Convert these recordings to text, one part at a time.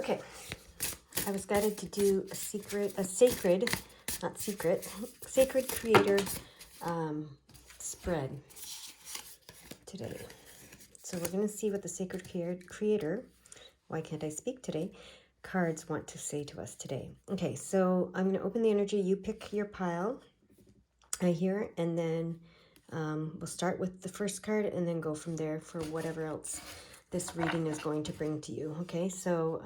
Okay, I was guided to do sacred creator spread today. So we're going to see what the sacred creator, why can't I speak today, cards want to say to us today. Okay, so I'm going to open the energy. You pick your pile here, and then we'll start with the first card and then go from there for whatever else this reading is going to bring to you. Okay, so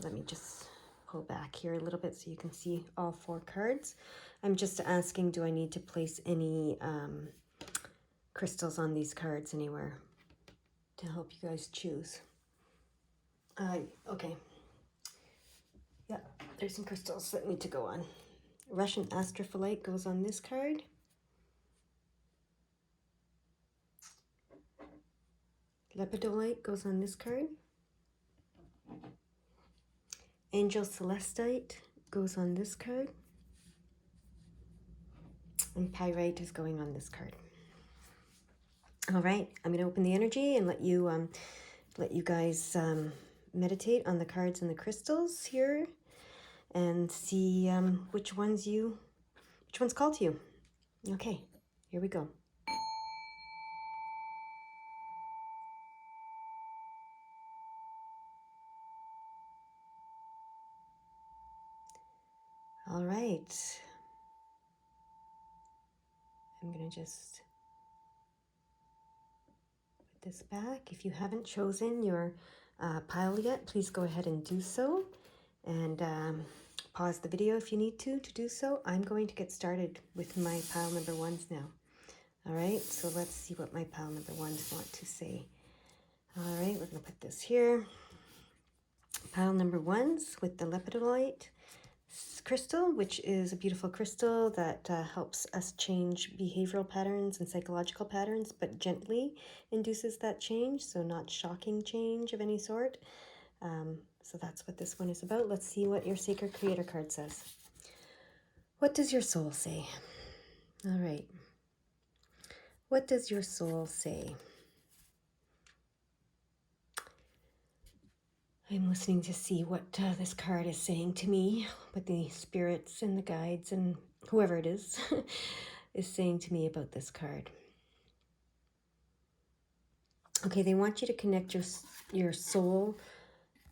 let me just pull back here a little bit so you can see all 4 cards. I'm just asking, do I need to place any crystals on these cards anywhere to help you guys choose? Okay. Yeah, there's some crystals that need to go on. Russian astrophyllite goes on this card. Lepidolite goes on this card. Angel celestite goes on this card. And pyrite is going on this card. All right, I'm going to open the energy and let you guys meditate on the cards and the crystals here, and see which one's called to you. Okay, here we go. All right. I'm going to just put this back. If you haven't chosen your pile yet, please go ahead and do so. And pause the video if you need to do so. I'm going to get started with my pile number 1s now. All right, so let's see what my pile number 1s want to say. All right, we're going to put this here. Pile number 1s with the lepidolite crystal, which is a beautiful crystal that helps us change behavioral patterns and psychological patterns, but gently induces that change, so not shocking change of any sort. So that's what this one is about. Let's see what your Sacred Creator card says. What does your soul say? All right. What does your soul say? I'm listening to see what this card is saying to me, what the spirits and the guides and whoever it is is saying to me about this card. Okay, they want you to connect your soul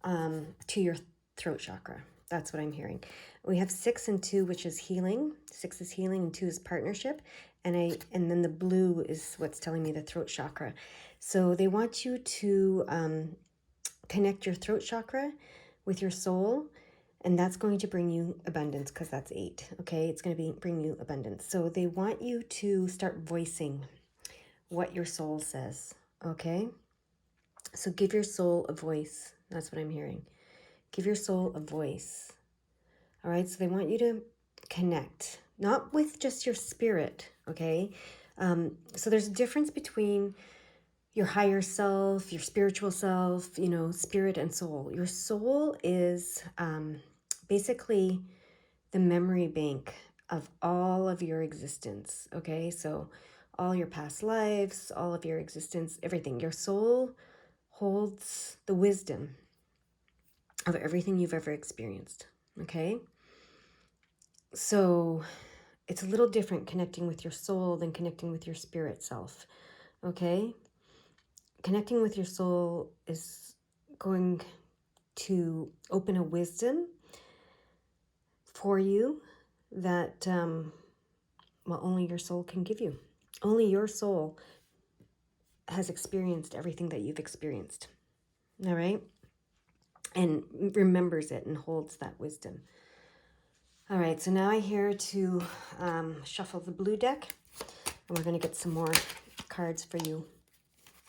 to your throat chakra. That's what I'm hearing. We have 6 and 2, which is healing. 6 is healing and 2 is partnership. And then the blue is what's telling me the throat chakra. So they want you to connect your throat chakra with your soul, and that's going to bring you abundance, because that's 8. Okay, it's going to bring you abundance. So they want you to start voicing what your soul says. Okay, so give your soul a voice. That's what I'm hearing. Give your soul a voice. All right, so they want you to connect, not with just your spirit, okay? So there's a difference between your higher self, your spiritual self, spirit and soul. Your soul is basically the memory bank of all of your existence, okay? So all your past lives, all of your existence, everything. Your soul holds the wisdom of everything you've ever experienced, okay? So it's a little different connecting with your soul than connecting with your spirit self, okay? Connecting with your soul is going to open a wisdom for you that, only your soul can give you. Only your soul has experienced everything that you've experienced, all right? And remembers it and holds that wisdom. All right, so now I hear to shuffle the blue deck, and we're going to get some more cards for you.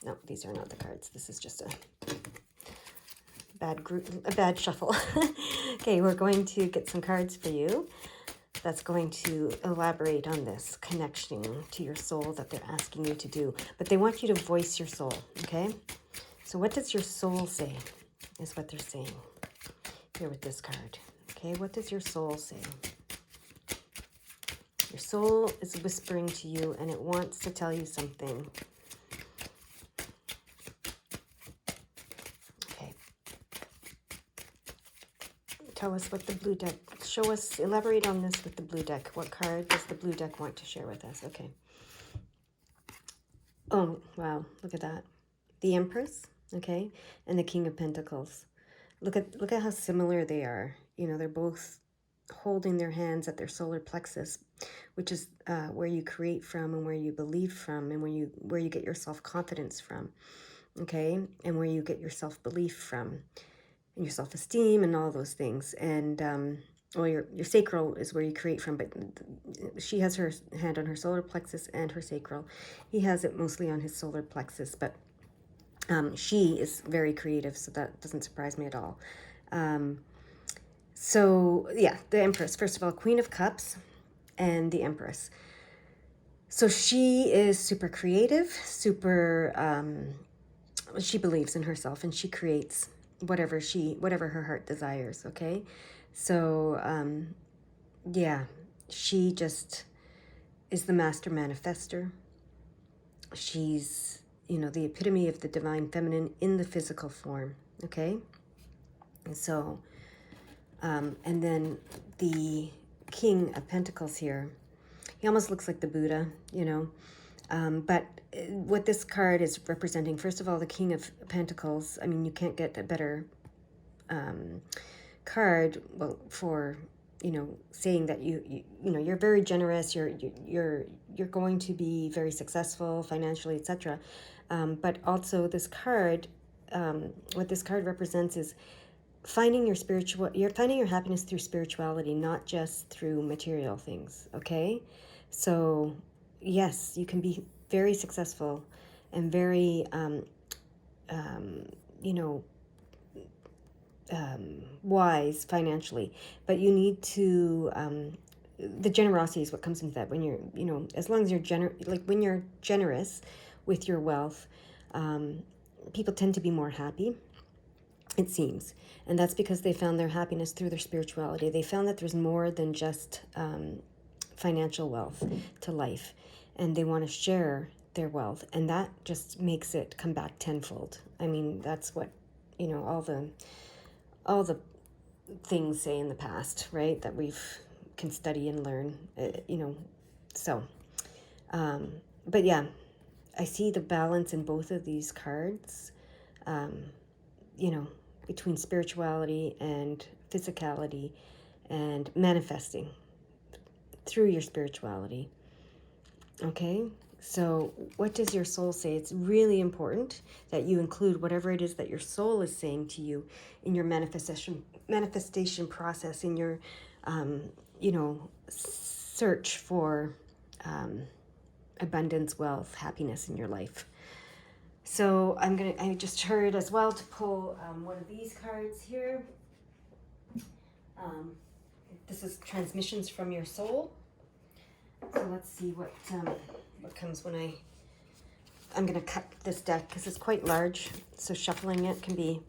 No, these are not the cards. This is just a bad shuffle. Okay, we're going to get some cards for you that's going to elaborate on this connection to your soul that they're asking you to do. But they want you to voice your soul, okay? So what does your soul say is what they're saying here with this card. Okay, what does your soul say? Your soul is whispering to you, and it wants to tell you something. Okay. tell us what the blue deck, show us, elaborate on this with the blue deck. What card does the blue deck want to share with us? Okay. Oh, wow, look at that. The Empress, okay, and the King of Pentacles. Look at how similar they are. You know, they're both holding their hands at their solar plexus, which is where you create from and where you believe from and where you get your self-confidence from, okay, and where you get your self-belief from and your self-esteem and all those things. And well, your sacral is where you create from, but she has her hand on her solar plexus and her sacral. He has it mostly on his solar plexus, but she is very creative, so that doesn't surprise me at all. So yeah, the Empress, first of all, Queen of Cups and the Empress. So she is super creative, she believes in herself and she creates whatever her heart desires, okay? So yeah, she just is the master manifester. She's, you know, the epitome of the divine feminine in the physical form, okay? And so, and then the King of Pentacles here, he almost looks like the Buddha, you know, but what this card is representing, first of all, the King of Pentacles, I mean, you can't get a better card, well, for, you know, saying that you know, you're very generous, you're going to be very successful financially, etc. But also this card, what this card represents is you're finding your happiness through spirituality, not just through material things, okay? So yes, you can be very successful and very you know, wise financially, but you need to the generosity is what comes into that. When you're, you know, as long as you're when you're generous with your wealth, people tend to be more happy, it seems, and that's because they found their happiness through their spirituality. They found that there's more than just financial wealth to life, and they want to share their wealth, and that just makes it come back tenfold. I mean, that's what, you know, all the things say in the past, right, that we've can study and learn, you know. So but yeah, I see the balance in both of these cards, you know, between spirituality and physicality and manifesting through your spirituality. Okay, so what does your soul say? It's really important that you include whatever it is that your soul is saying to you in your manifestation process, in your you know, search for abundance, wealth, happiness in your life. So I just heard as well to pull one of these cards here. This is transmissions from your soul. So let's see what comes when I'm going to cut this deck because it's quite large. So shuffling it can be,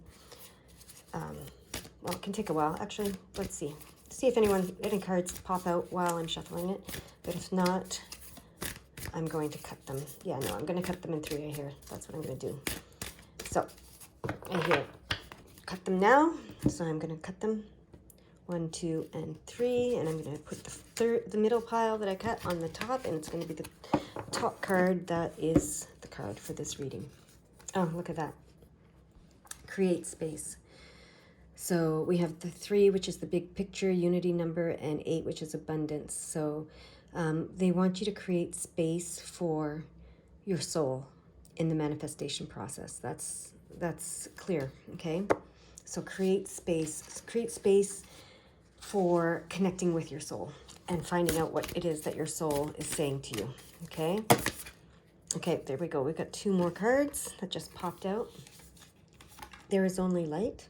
well, it can take a while. Actually, let's see. See if any cards pop out while I'm shuffling it. But if not, I'm going to cut them. Yeah, no, I'm going to cut them in three, I hear. That's what I'm going to do. So I hear cut them now. So I'm going to cut them 1, 2, and 3, and I'm going to put the middle pile that I cut on the top, and it's going to be the top card that is the card for this reading. Oh, look at that. Create space. So we have the 3, which is the big picture, unity number, and 8, which is abundance. So they want you to create space for your soul in the manifestation process. That's clear, okay? So create space for connecting with your soul and finding out what it is that your soul is saying to you, okay? Okay, there we go. We've got 2 more cards that just popped out. There is only light.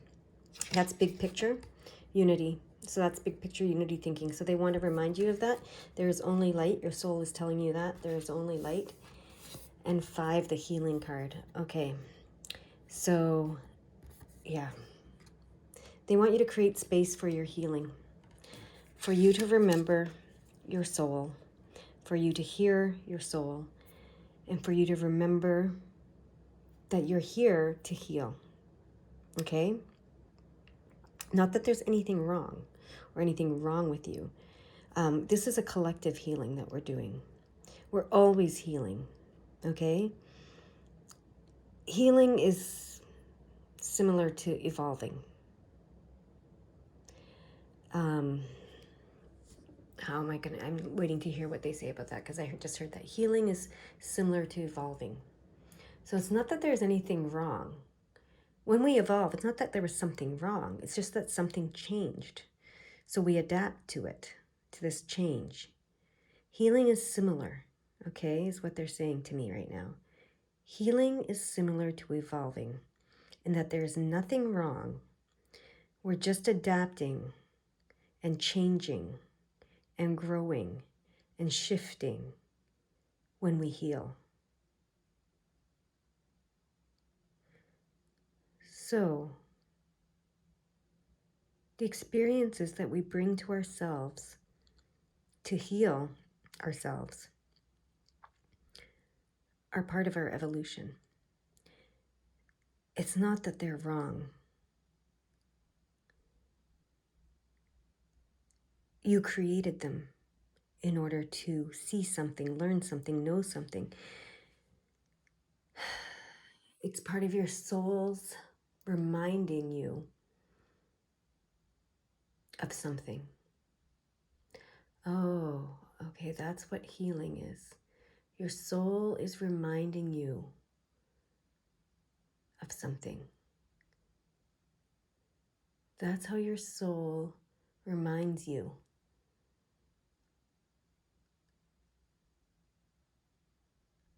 That's big picture, unity. So that's big picture, unity thinking. So they want to remind you of that. There is only light. Your soul is telling you that. There is only light. And 5, the healing card. Okay, so yeah. They want you to create space for your healing, for you to remember your soul, for you to hear your soul, and for you to remember that you're here to heal, okay? Not that there's anything wrong or anything wrong with you. This is a collective healing that we're doing. We're always healing, okay? Healing is similar to evolving. How am I going to... I'm waiting to hear what they say about that because I just heard that healing is similar to evolving. So it's not that there's anything wrong. When we evolve, it's not that there was something wrong. It's just that something changed. So we adapt to it, to this change. Healing is similar, okay, is what they're saying to me right now. Healing is similar to evolving in that there's nothing wrong. We're just adapting and changing and growing and shifting when we heal. So, the experiences that we bring to ourselves to heal ourselves are part of our evolution. It's not that they're wrong. You created them in order to see something, learn something, know something. It's part of your soul's reminding you of something. Oh, okay, that's what healing is. Your soul is reminding you of something. That's how your soul reminds you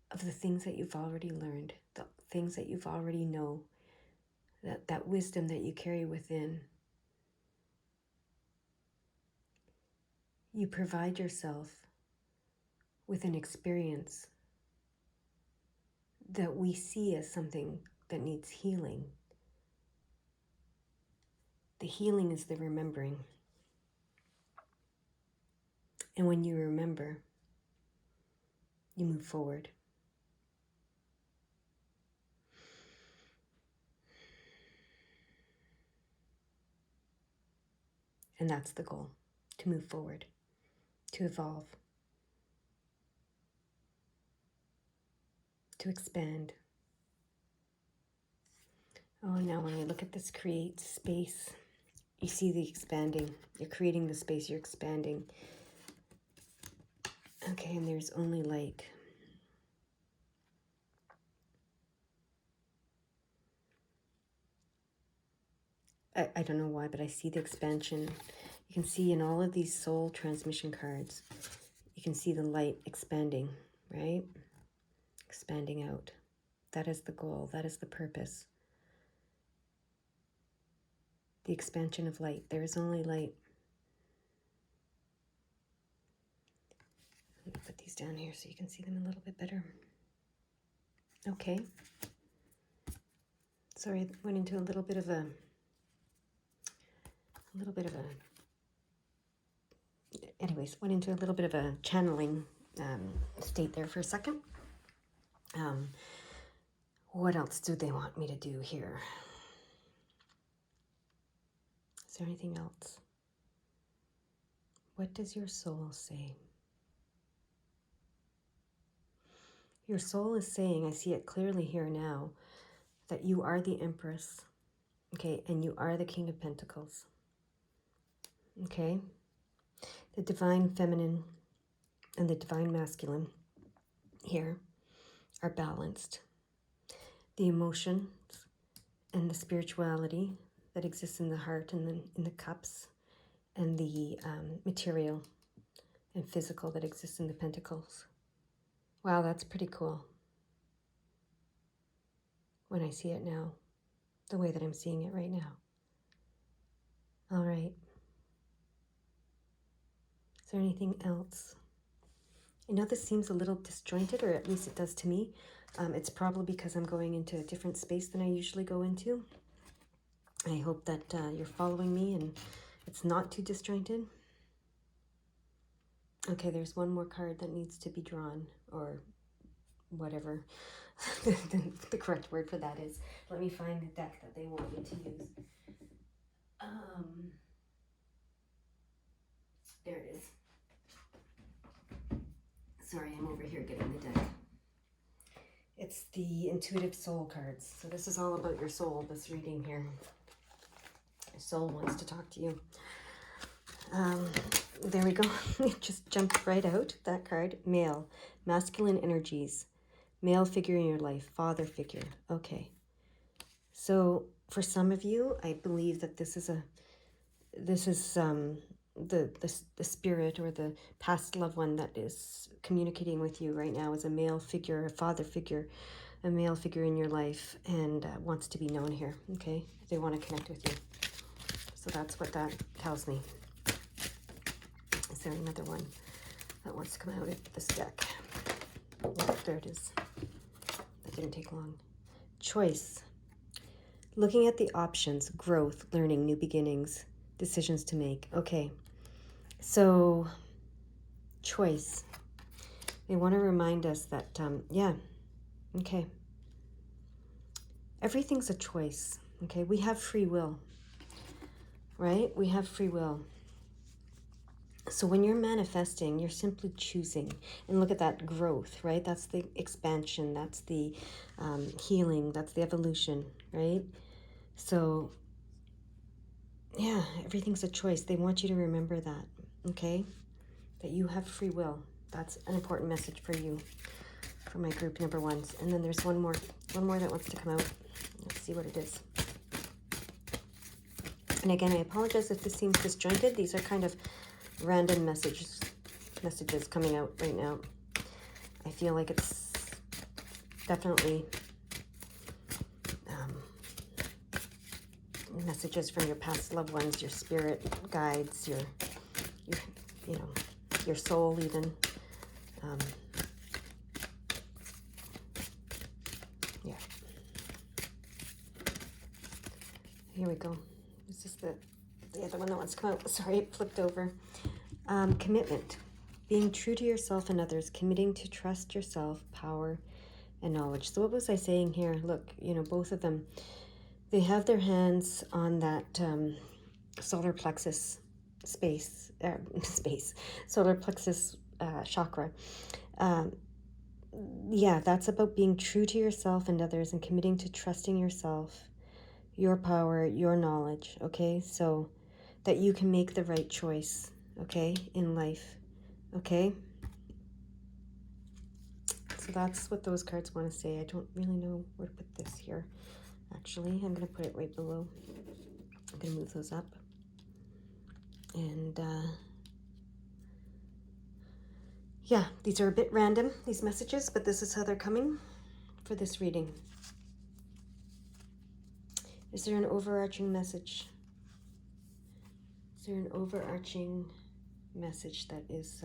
of the things that you've already learned, the things that you've already know, that wisdom that you carry within. You provide yourself with an experience that we see as something that needs healing. The healing is the remembering. And when you remember, you move forward. And that's the goal, to move forward, to evolve, to expand. Oh, now when I look at this create space, you see the expanding. You're creating the space, you're expanding. Okay, and there's only light. I don't know why, but I see the expansion. You can see in all of these soul transmission cards, you can see the light expanding, right? Expanding out. That is the goal. That is the purpose. The expansion of light. There is only light. Let me put these down here so you can see them a little bit better. Okay. Sorry, I went into a little bit of a channeling state there for a second. What else do they want me to do here? Is there anything else? What does your soul say? Your soul is saying, I see it clearly here now, that you are the Empress, okay, and you are the King of Pentacles, okay? The Divine Feminine and the Divine Masculine here are balanced. The emotions and the spirituality that exists in the heart and in the cups, and the material and physical that exists in the pentacles. Wow, that's pretty cool when I see it now, the way that I'm seeing it right now. All right. Is there anything else? I know this seems a little disjointed, or at least it does to me. It's probably because I'm going into a different space than I usually go into. I hope that you're following me and it's not too disjointed. Okay, there's one more card that needs to be drawn, or whatever the correct word for that is. Let me find the deck that they want me to use. Sorry, I'm over here getting the deck. It's the intuitive soul cards. So this is all about your soul, this reading here. Your soul wants to talk to you. There we go. It just jumped right out, that card. Male, masculine energies, male figure in your life, father figure. Okay. So for some of you, I believe that this is the spirit or the past loved one that is communicating with you right now is a male figure, a father figure, a male figure in your life, and wants to be known here. Okay, they want to connect with you. So that's what that tells me. Is there another one that wants to come out of this deck? Oh, there it is. That didn't take long. Choice. Looking at the options, growth, learning, new beginnings, decisions to make. Okay, so choice. They want to remind us that, okay. Everything's a choice, okay? We have free will, right? We have free will. So when you're manifesting, you're simply choosing. And look at that growth, right? That's the expansion. That's the healing. That's the evolution, right? So, yeah, everything's a choice. They want you to remember that, okay? That you have free will. That's an important message for you, for my group number ones. And then there's one more that wants to come out. Let's see what it is. And again, I apologize if this seems disjointed. These are kind of random messages coming out right now. I feel like it's definitely messages from your past loved ones, your spirit guides, your your soul even. Yeah. Here we go. This is the other one that wants to come out. Sorry, it flipped over. Commitment. Being true to yourself and others, committing to trust yourself, power, and knowledge. So what was I saying here? Look, both of them, they have their hands on that solar plexus solar plexus chakra. Yeah, that's about being true to yourself and others and committing to trusting yourself, your power, your knowledge, okay? So that you can make the right choice, okay, in life, okay? So that's what those cards want to say. I don't really know where to put this here. Actually, I'm going to put it right below. I'm going to move those up. And yeah, these are a bit random, these messages, but this is how they're coming for this reading. Is there an overarching message? Is there an overarching message that is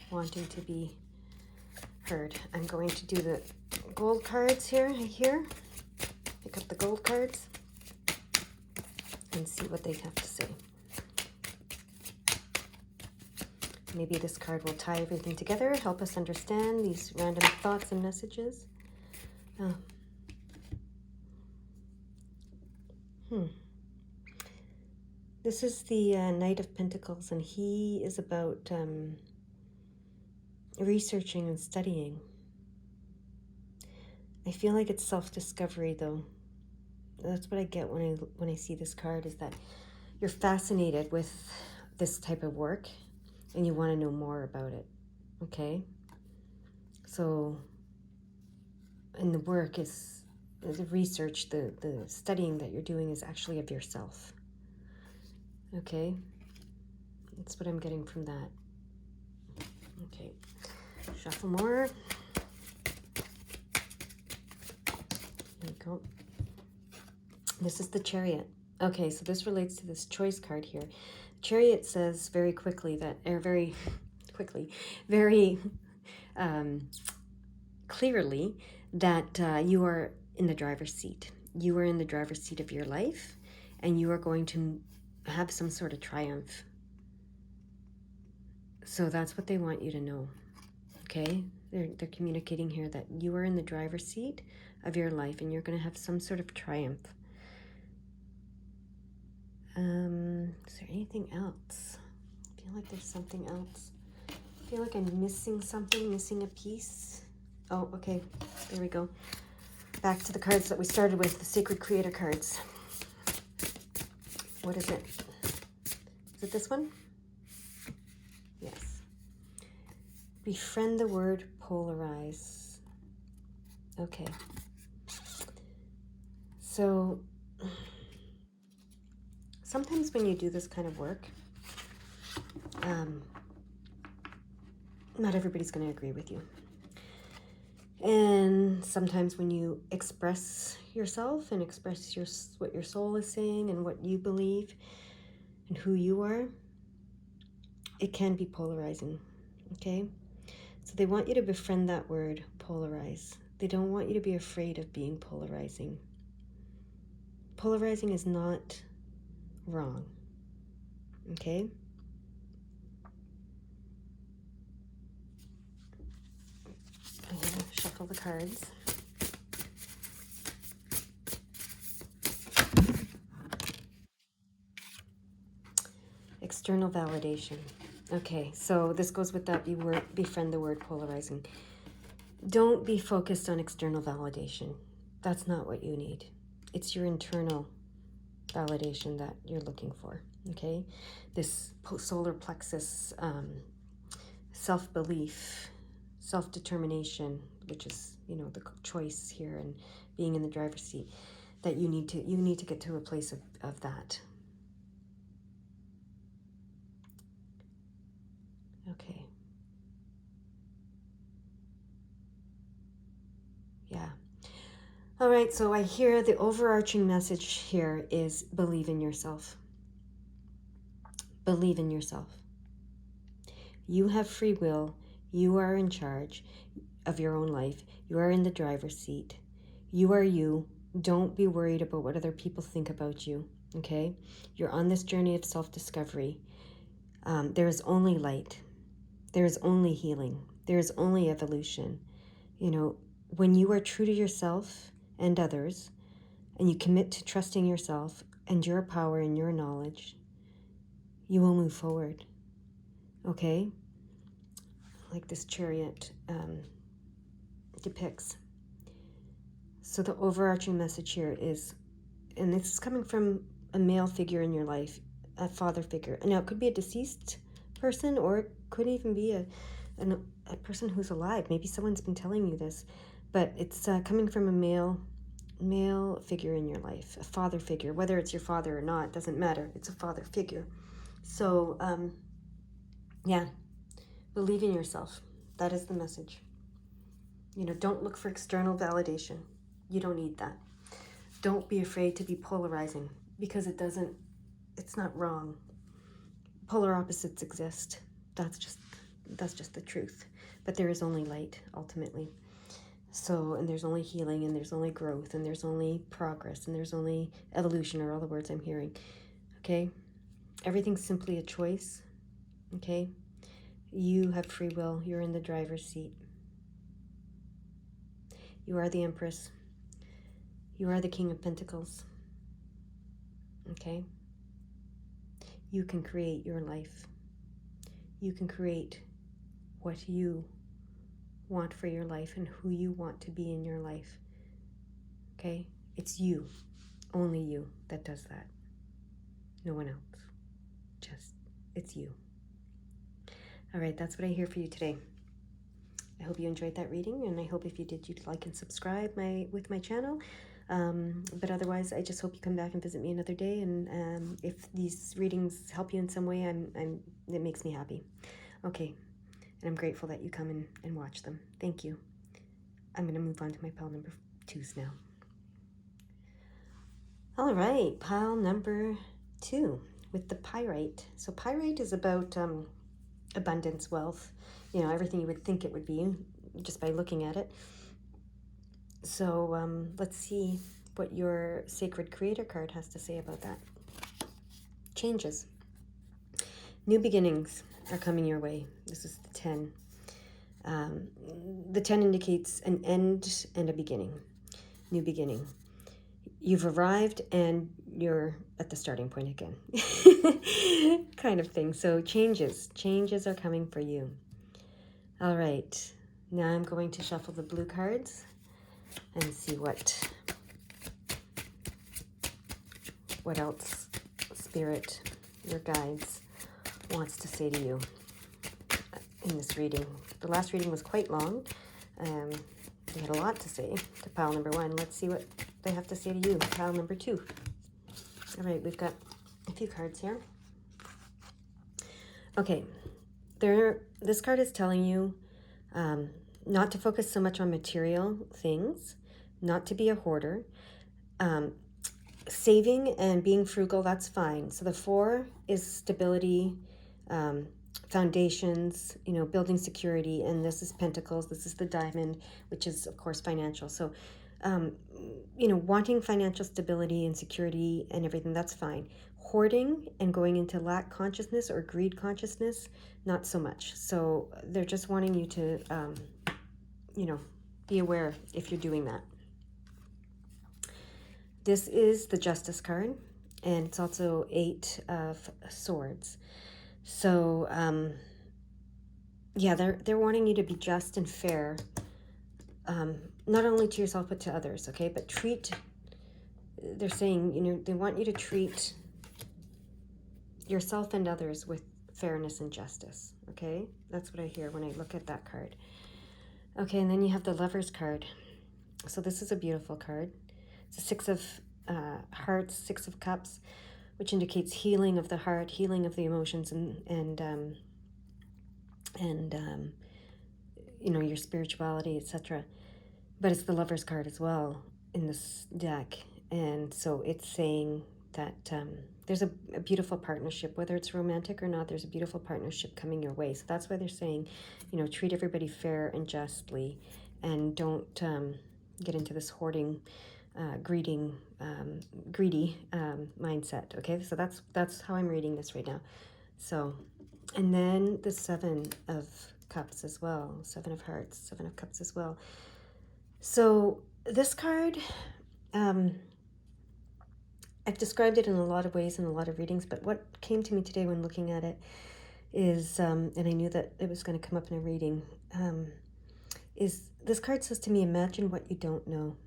wanting to be heard? I'm going to do the gold cards here. Pick up the gold cards and see what they have to say. Maybe this card will tie everything together, help us understand these random thoughts and messages. This is the Knight of Pentacles, and he is about researching and studying. I feel like it's self-discovery, though. That's what I get when I see this card, is that you're fascinated with this type of work and you want to know more about it, okay? So, and the work is, the research, the studying that you're doing is actually of yourself, okay? That's what I'm getting from that. Okay, shuffle more. There we go. This is the Chariot. Okay, so this relates to this choice card here. Chariot says very quickly that, or very quickly, very clearly that you are in the driver's seat. You are in the driver's seat of your life, and you are going to have some sort of triumph. So that's what they want you to know, okay? They're communicating here that you are in the driver's seat of your life, and you're going to have some sort of triumph. Is there anything else? I feel like there's something else. I feel like I'm missing something, missing a piece. Oh, okay. There we go. Back to the cards that we started with, the Sacred Creator cards. What is it? Is it this one? Yes. Befriend the word polarize. Okay. So sometimes when you do this kind of work, not everybody's going to agree with you. And sometimes when you express yourself and express what your soul is saying and what you believe and who you are, it can be polarizing, okay? So they want you to befriend that word, polarize. They don't want you to be afraid of being polarizing. Polarizing is not wrong, okay? I'm going to shuffle the cards. External validation. Okay, so this goes with that befriend the word polarizing. Don't be focused on external validation. That's not what you need. It's your internal validation that you're looking for, okay? This solar plexus, self-belief, self-determination, which is, you know, the choice here and being in the driver's seat, that you need to get to a place of that. Okay. Yeah. All right, so I hear the overarching message here is believe in yourself. Believe in yourself. You have free will. You are in charge of your own life. You are in the driver's seat. You are you. Don't be worried about what other people think about you, okay? You're on this journey of self-discovery. There is only light. There is only healing. There is only evolution. You know, when you are true to yourself and others, and you commit to trusting yourself and your power and your knowledge, you will move forward, okay? Like this chariot depicts. So the overarching message here is, and this is coming from a male figure in your life, a father figure. Now, it could be a deceased person, or it could even be a person who's alive. Maybe someone's been telling you this, but it's coming from a male figure in your life, a father figure. Whether it's your father or not, doesn't matter. It's a father figure. So, yeah, believe in yourself. That is the message. You know, don't look for external validation. You don't need that. Don't be afraid to be polarizing, because it's not wrong. Polar opposites exist. That's just the truth. But there is only light, ultimately. So, and there's only healing, and there's only growth, and there's only progress, and there's only evolution, are all the words I'm hearing. Okay? Everything's simply a choice. Okay? You have free will. You're in the driver's seat. You are the Empress. You are the King of Pentacles. Okay? You can create your life. You can create what you want for your life and who you want to be in your life. Okay? It's you, only you, that does that. No one else. Just, it's you. All right, that's what I hear for you today. I hope you enjoyed that reading, and I hope if you did, you'd like and subscribe with my channel. But otherwise, I just hope you come back and visit me another day. And if these readings help you in some way, it makes me happy. Okay, and I'm grateful that you come and watch them. Thank you. I'm going to move on to my pile number 2s now. All right, pile number 2 with the pyrite. So pyrite is about abundance, wealth, you know, everything you would think it would be just by looking at it. So let's see what your Sacred Creator card has to say about that. Changes. New beginnings are coming your way. This is the 10. The 10 indicates an end and a beginning. New beginning. You've arrived and you're at the starting point again. Kind of thing. So changes are coming for you. All right, now I'm going to shuffle the blue cards and see what else Spirit, your guides, wants to say to you in this reading. The last reading was quite long. They had a lot to say to pile number 1. Let's see what they have to say to you, pile number 2. All right, we've got a few cards here. Okay, this card is telling you not to focus so much on material things, not to be a hoarder. Saving and being frugal, that's fine. So the 4 is stability, foundations, building security, and this is Pentacles, this is the Diamond, which is, of course, financial. So, wanting financial stability and security and everything, that's fine. Hoarding and going into lack consciousness or greed consciousness, not so much. So they're just wanting you to, be aware if you're doing that. This is the Justice card, and it's also 8 of Swords. So, they're wanting you to be just and fair, not only to yourself but to others, okay? But they're saying, they want you to treat yourself and others with fairness and justice, okay? That's what I hear when I look at that card. Okay, and then you have the Lovers card. So this is a beautiful card. It's a 6 of Hearts, 6 of Cups, which indicates healing of the heart, healing of the emotions, and your spirituality, etc. But it's the Lovers card as well in this deck, and so it's saying that there's a beautiful partnership, whether it's romantic or not. There's a beautiful partnership coming your way. So that's why they're saying, treat everybody fair and justly, and don't get into this hoarding, greedy mindset. Okay, so that's how I'm reading this right now. So, and then the 7 of Cups as well, 7 of Hearts, 7 of Cups as well. So this card, I've described it in a lot of ways in a lot of readings, but what came to me today when looking at it is, and I knew that it was going to come up in a reading, is this card says to me, imagine what you don't know.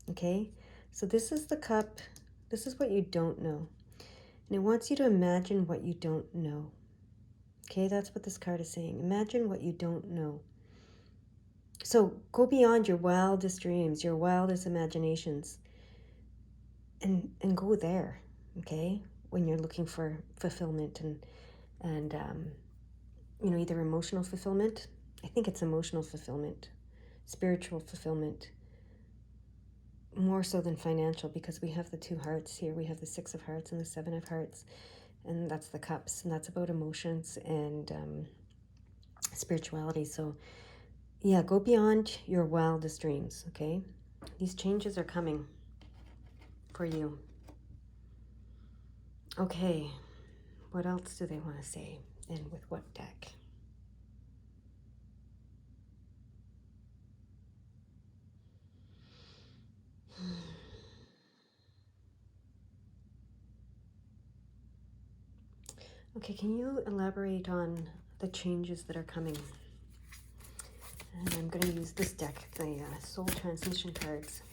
Okay, so this is the cup, this is what you don't know, and it wants you to imagine what you don't know. Okay, that's what this card is saying. Imagine what you don't know. So go beyond your wildest dreams, your wildest imaginations, and go there, okay, when you're looking for fulfillment and either emotional fulfillment. I think it's emotional fulfillment, spiritual fulfillment, more so than financial, because we have the 2 hearts here. We have the 6 of Hearts and the 7 of Hearts, and that's the Cups, and that's about emotions and spirituality. So yeah, go beyond your wildest dreams, okay? These changes are coming for you. Okay, what else do they want to say, and with what deck? Okay, can you elaborate on the changes that are coming? And I'm going to use this deck, the Soul Transmission cards.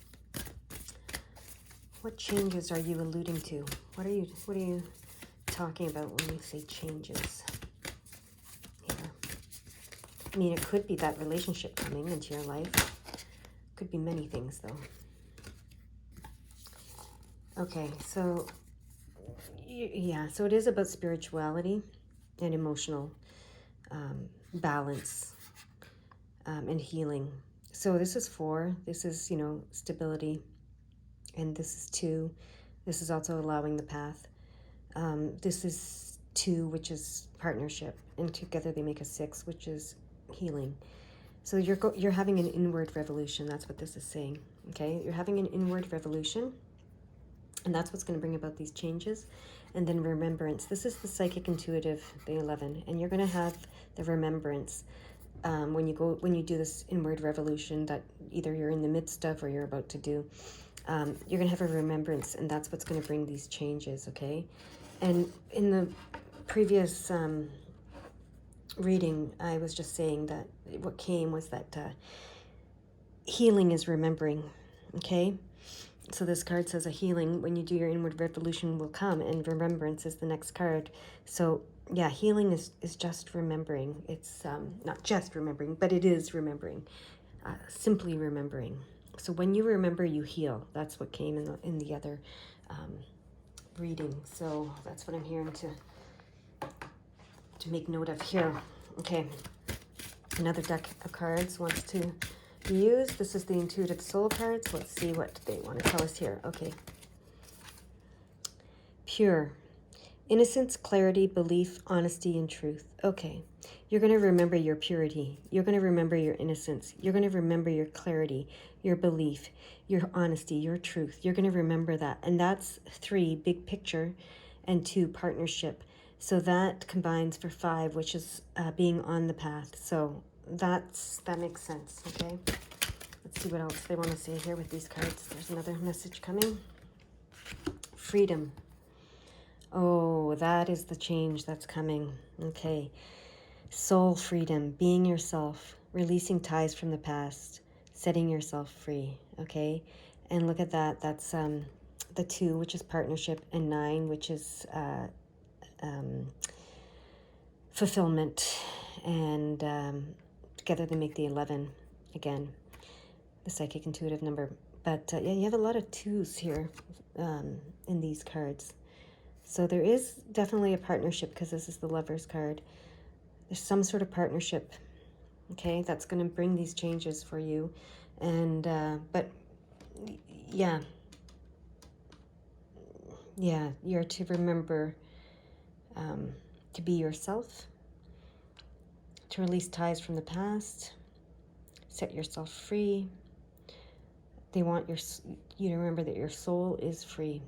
What changes are you alluding to? What are you talking about when you say changes here? I mean, it could be that relationship coming into your life. Could be many things, though. Okay, so yeah, so it is about spirituality and emotional balance and healing. So this is 4. This is, stability. And this is 2. This is also allowing the path. This is 2, which is partnership. And together they make a 6, which is healing. So you're having an inward revolution. That's what this is saying. Okay, you're having an inward revolution. And that's what's going to bring about these changes. And then remembrance. This is the psychic intuitive, the 11. And you're going to have the remembrance when you do this inward revolution that either you're in the midst of or you're about to do. You're going to have a remembrance, and that's what's going to bring these changes, okay? And in the previous reading, I was just saying that what came was that healing is remembering, okay? So this card says a healing, when you do your inward revolution, will come, and remembrance is the next card. So yeah, healing is just remembering. It's not just remembering, but it is remembering, simply remembering. So when you remember, you heal. That's what came in the other reading. So that's what I'm hearing to make note of here. Okay, another deck of cards wants to be used. This is the Intuitive Soul cards. Let's see what they want to tell us here. Okay. Pure. Innocence, clarity, belief, honesty, and truth. Okay. You're going to remember your purity. You're going to remember your innocence. You're going to remember your clarity, your belief, your honesty, your truth. You're going to remember that. And that's 3, big picture, and 2, partnership. So that combines for 5, which is being on the path. So that makes sense, okay? Let's see what else they want to say here with these cards. There's another message coming. Freedom. Oh, that is the change that's coming. Okay. Soul freedom, being yourself, releasing ties from the past, setting yourself free. Okay. And look at that. That's the 2, which is partnership, and 9, which is fulfillment. And together they make the 11 again, the psychic intuitive number. But yeah, you have a lot of 2s here in these cards. So there is definitely a partnership, because this is the Lover's card. There's some sort of partnership, okay, that's going to bring these changes for you. And, but yeah, you're to remember to be yourself, to release ties from the past, set yourself free. They want you to remember that your soul is free.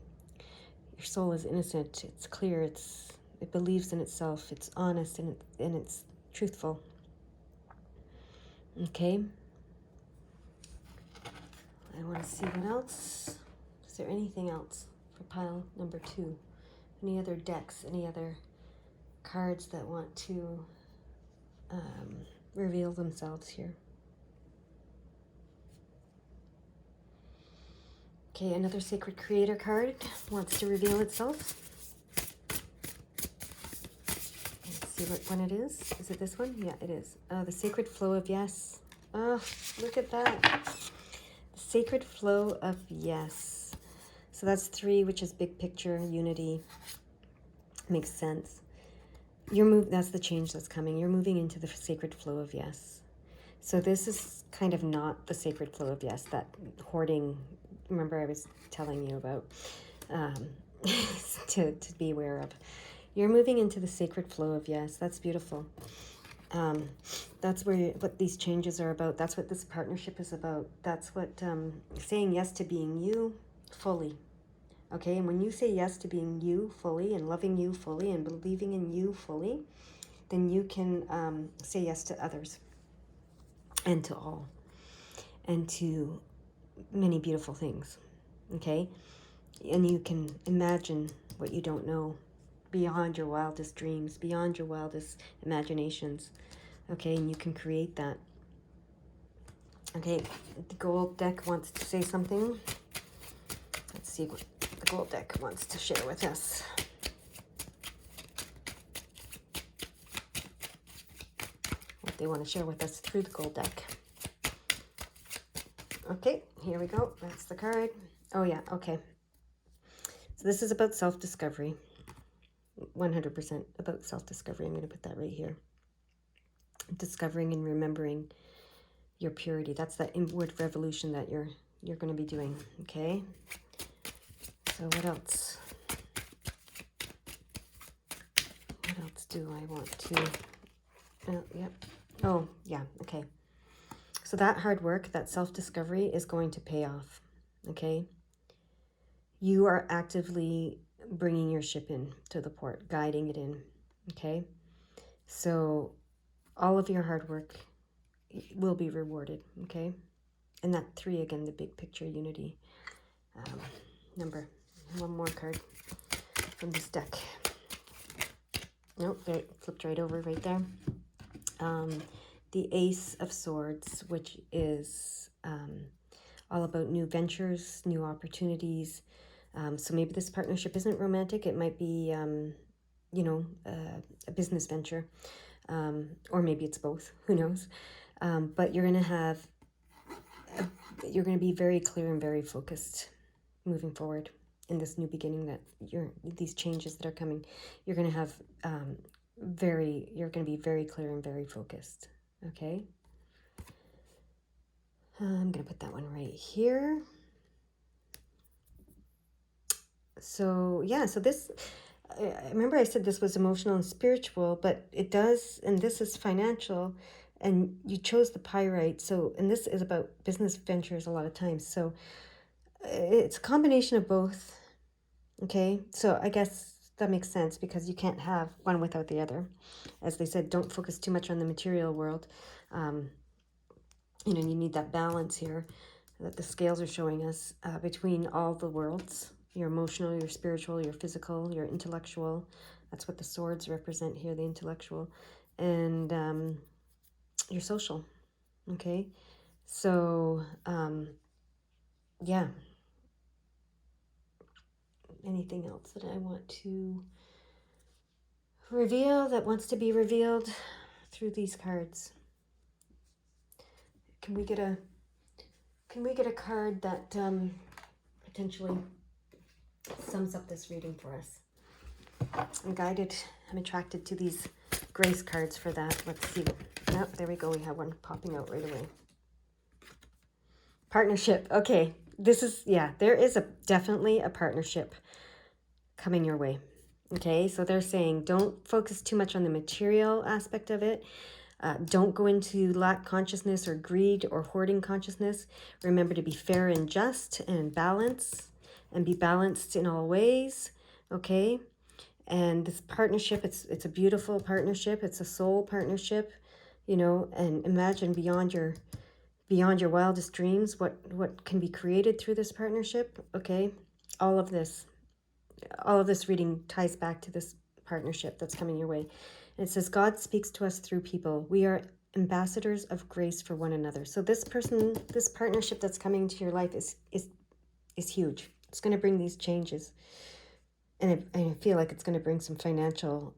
Your soul is innocent. It's clear. It believes in itself. It's honest, and it's truthful. Okay. I want to see what else. Is there anything else for pile number 2? Any other decks? Any other cards that want to reveal themselves here? Okay, another Sacred Creator card wants to reveal itself. Let's see what one it is. Is it this one? Yeah, it is. The Sacred Flow of Yes. Oh, look at that. The Sacred Flow of Yes. So that's 3, which is big picture, unity. Makes sense. That's the change that's coming. You're moving into the sacred flow of yes. So this is kind of not the sacred flow of yes, that hoarding, remember I was telling you about, to be aware of. You're moving into the sacred flow of yes. That's beautiful. That's what these changes are about. That's what this partnership is about. That's what saying yes to being you fully. Okay, and when you say yes to being you fully, and loving you fully, and believing in you fully, then you can say yes to others, and to all, and to many beautiful things. Okay, and you can imagine what you don't know, beyond your wildest dreams, beyond your wildest imaginations. Okay, and you can create that. Okay, the gold deck wants to say something. Let's see what the gold deck wants to share with us. What they want to share with us through the gold deck. Okay, here we go. That's the card. Oh yeah, okay. So this is about self-discovery. 100% about self-discovery. I'm going to put that right here. Discovering and remembering your purity. That's that inward revolution that you're going to be doing. Okay. So what else? What else do I want to? Yep. Oh yeah. Okay. So that hard work, that self-discovery, is going to pay off. Okay. You are actively bringing your ship in to the port, guiding it in. Okay. So all of your hard work will be rewarded. Okay. And that 3, again, the big picture unity number. One more card from this deck. Nope, it flipped right over right there. The Ace of Swords, which is all about new ventures, new opportunities. So maybe this partnership isn't romantic. It might be, a business venture, or maybe it's both. Who knows? But you're going to be very clear and very focused moving forward in this new beginning, that these changes that are coming. You're going to have you're going to be very clear and very focused. Okay. I'm going to put that one right here. So yeah, so this, I remember I said this was emotional and spiritual, but it does, and this is financial, and you chose the pyrite. So, and this is about business ventures a lot of times. So it's a combination of both. Okay. So I guess that makes sense, because you can't have one without the other. As they said, don't focus too much on the material world. You need that balance here that the scales are showing us, between all the worlds, your emotional, your spiritual, your physical, your intellectual. That's what the swords represent here, the intellectual, and your social. Okay. So, yeah. Anything else that I want to reveal, that wants to be revealed through these cards? Can we get a card that potentially sums up this reading for us? I'm guided, I'm attracted to these grace cards for that. Let's see. Oh, there we go. We have one popping out right away. Partnership. Okay. This is, there is definitely a partnership coming your way. Okay. So they're saying don't focus too much on the material aspect of it. Don't go into lack consciousness or greed or hoarding consciousness. Remember to be fair and just and balance, and be balanced in all ways. Okay. And this partnership, it's a beautiful partnership. It's a soul partnership, and imagine beyond your wildest dreams, what can be created through this partnership. Okay. All of this reading ties back to this partnership that's coming your way. And it says, God speaks to us through people. We are ambassadors of grace for one another. So this partnership that's coming into your life is huge. It's going to bring these changes. And I feel like it's going to bring some financial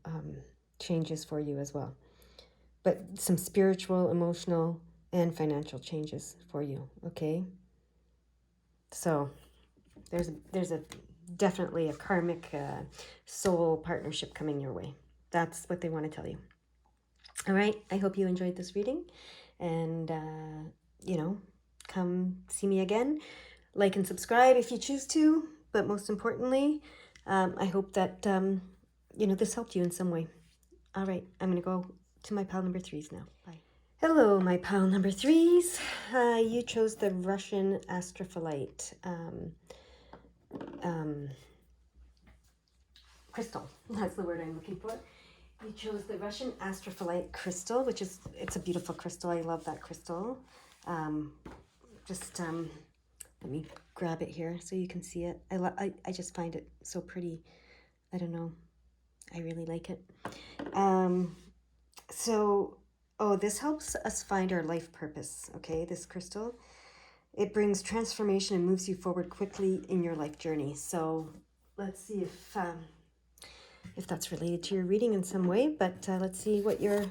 changes for you as well. But some spiritual, emotional, and financial changes for you, okay? So there's definitely a karmic soul partnership coming your way. That's what they want to tell you. All right, I hope you enjoyed this reading. And, come see me again. Like and subscribe if you choose to. But most importantly, I hope that, this helped you in some way. All right, I'm going to go to my pile number 3s now. Bye. Hello, my pile number 3s. You chose the Russian astrophyllite crystal. That's the word I'm looking for. You chose the Russian astrophyllite crystal, it's a beautiful crystal. I love that crystal. Let me grab it here so you can see it. I just find it so pretty. I don't know. I really like it. This helps us find our life purpose. Okay, this crystal. It brings transformation and moves you forward quickly in your life journey. So let's see if that's related to your reading in some way. But let's see what your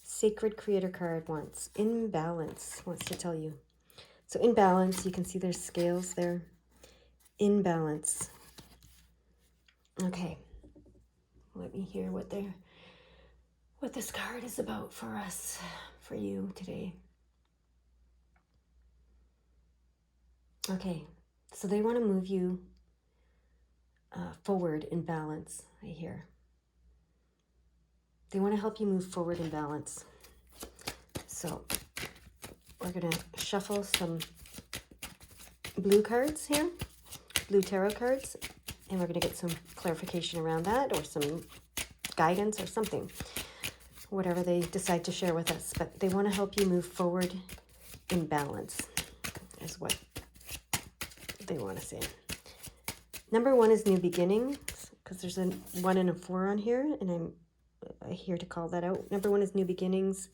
Sacred Creator card wants. In balance wants to tell you. So in balance, you can see there's scales there. In balance. Okay. Let me hear what this card is about for us, for you today. Okay. So they want to move you forward in balance, I hear. They want to help you move forward in balance. So we're going to shuffle some blue cards here, blue tarot cards, and we're going to get some clarification around that, or some guidance or something, whatever they decide to share with us. But they want to help you move forward in balance is what they want to say. Number 1 is new beginnings, because there's a 1 and a 4 on here, and here to call that out. Number 1 is new beginnings.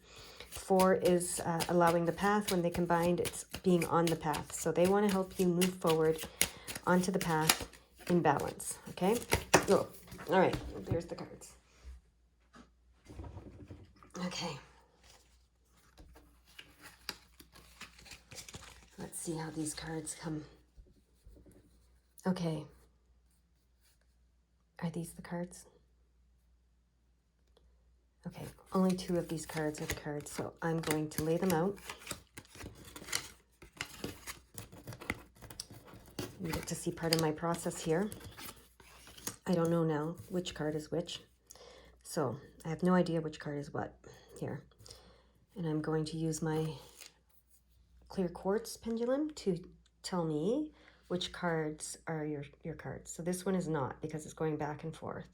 4 is allowing the path. When they combined, it's being on the path. So they want to help you move forward onto the path in balance. Okay? Oh, all right. There's the cards. Okay. Let's see how these cards come. Okay. Are these the cards? Okay, only 2 of these cards are the cards, so I'm going to lay them out. You get to see part of my process here. I don't know now which card is which, so I have no idea which card is what here. And I'm going to use my clear quartz pendulum to tell me which cards are your cards. So this one is not, because it's going back and forth.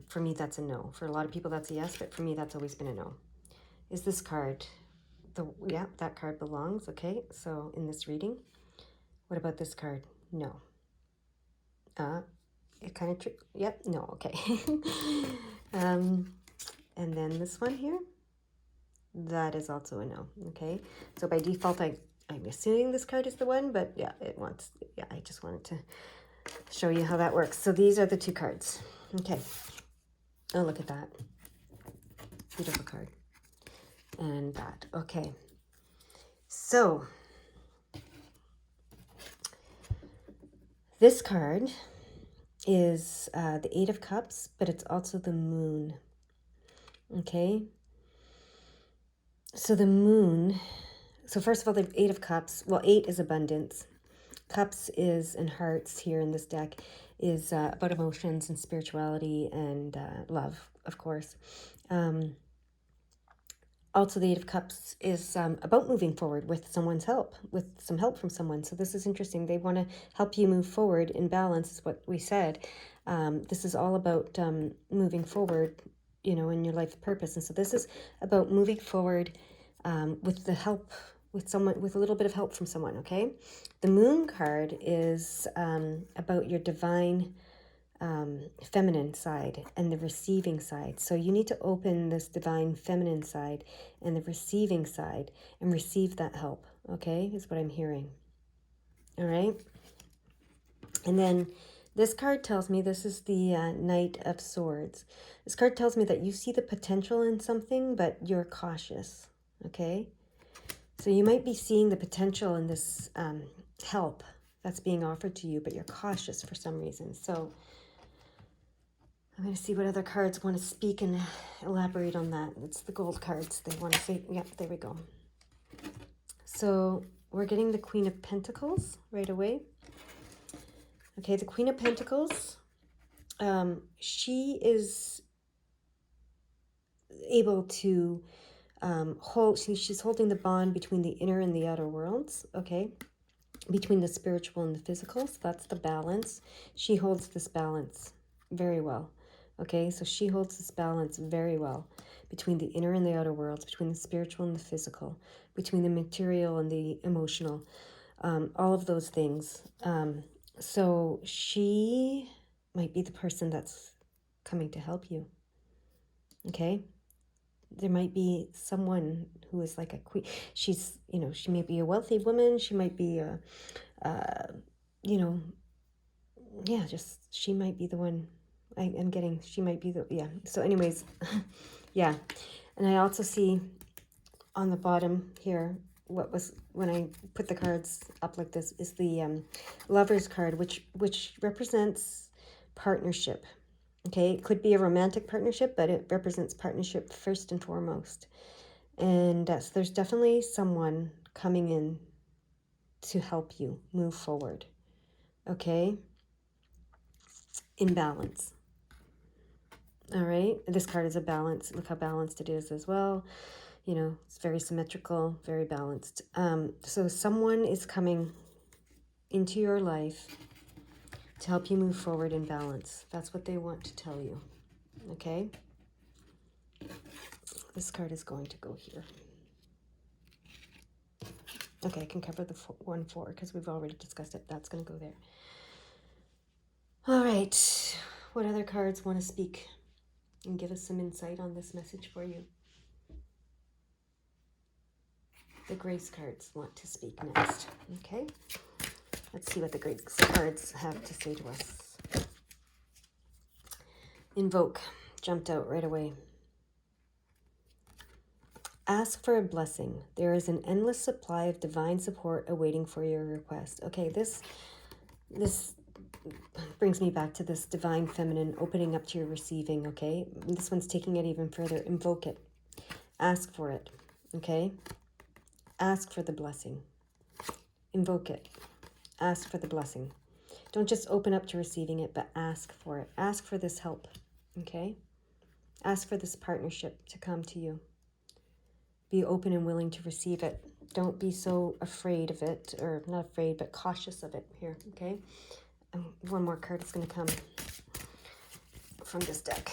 For me, that's a no. For a lot of people, that's a yes, but for me, that's always been a no. Is this card, yeah, that card belongs, okay? So in this reading, what about this card? No. It kind of, yep, no, okay. And then this one here, that is also a no, okay? So by default, I'm assuming this card is the one, but yeah, I just wanted to show you how that works. So these are the 2 cards. Okay. Oh, look at that. Beautiful card. And that. Okay. So this card is the 8 of Cups, but it's also the moon. Okay. So the moon, so first of all, the 8 of Cups, well, 8 is abundance. Cups is, and hearts here in this deck, is about emotions and spirituality and love, of course. Also, the 8 of Cups is about moving forward with someone's help, with some help from someone. So this is interesting. They want to help you move forward in balance, is what we said. This is all about moving forward, in your life purpose. And so this is about moving forward with the help, with someone, with a little bit of help from someone, okay? The moon card is about your divine feminine side and the receiving side. So you need to open this divine feminine side and the receiving side and receive that help, okay, is what I'm hearing. All right. And then this card tells me, this is the Knight of Swords. This card tells me that you see the potential in something, but you're cautious, okay? So you might be seeing the potential in this help that's being offered to you, but you're cautious for some reason. So I'm going to see what other cards want to speak and elaborate on that. It's the gold cards. They want to say, yeah, there we go. So we're getting the Queen of Pentacles right away. Okay, the Queen of Pentacles, she is able to she's holding the bond between the inner and the outer worlds, okay? Between the spiritual and the physical. So that's the balance. She holds this balance very well. Okay, so she holds this balance very well between the inner and the outer worlds, between the spiritual and the physical, between the material and the emotional, all of those things. So she might be the person that's coming to help you. Okay, there might be someone who is like a queen. She's, she may be a wealthy woman. She might be a, she might be the one. I'm getting, she might be the, yeah. So anyways, yeah. And I also see on the bottom here, what was, when I put the cards up like this, is the Lover's card, which represents partnership. Okay, it could be a romantic partnership, but it represents partnership first and foremost. And so there's definitely someone coming in to help you move forward. Okay, in balance. All right, this card is a balance. Look how balanced it is as well. It's very symmetrical, very balanced. So someone is coming into your life to help you move forward in balance. That's what they want to tell you. Okay, this card is going to go here. Okay, I can cover the 1-4 because we've already discussed it. That's going to go there. All right, what other cards want to speak? and give us some insight on this message for you. The Grace cards want to speak next. Okay, let's see what the Grace cards have to say to us. Invoke jumped out right away. Ask for a blessing. There is an endless supply of divine support awaiting for your request. Okay, this brings me back to this divine feminine opening up to your receiving, okay? This one's taking it even further. Invoke it. Ask for it, okay? Ask for the blessing. Invoke it. Ask for the blessing. Don't just open up to receiving it, but ask for it. Ask for this help, okay? Ask for this partnership to come to you. Be open and willing to receive it. Don't be so afraid of it, or not afraid, but cautious of it here, okay? And one more card is going to come from this deck.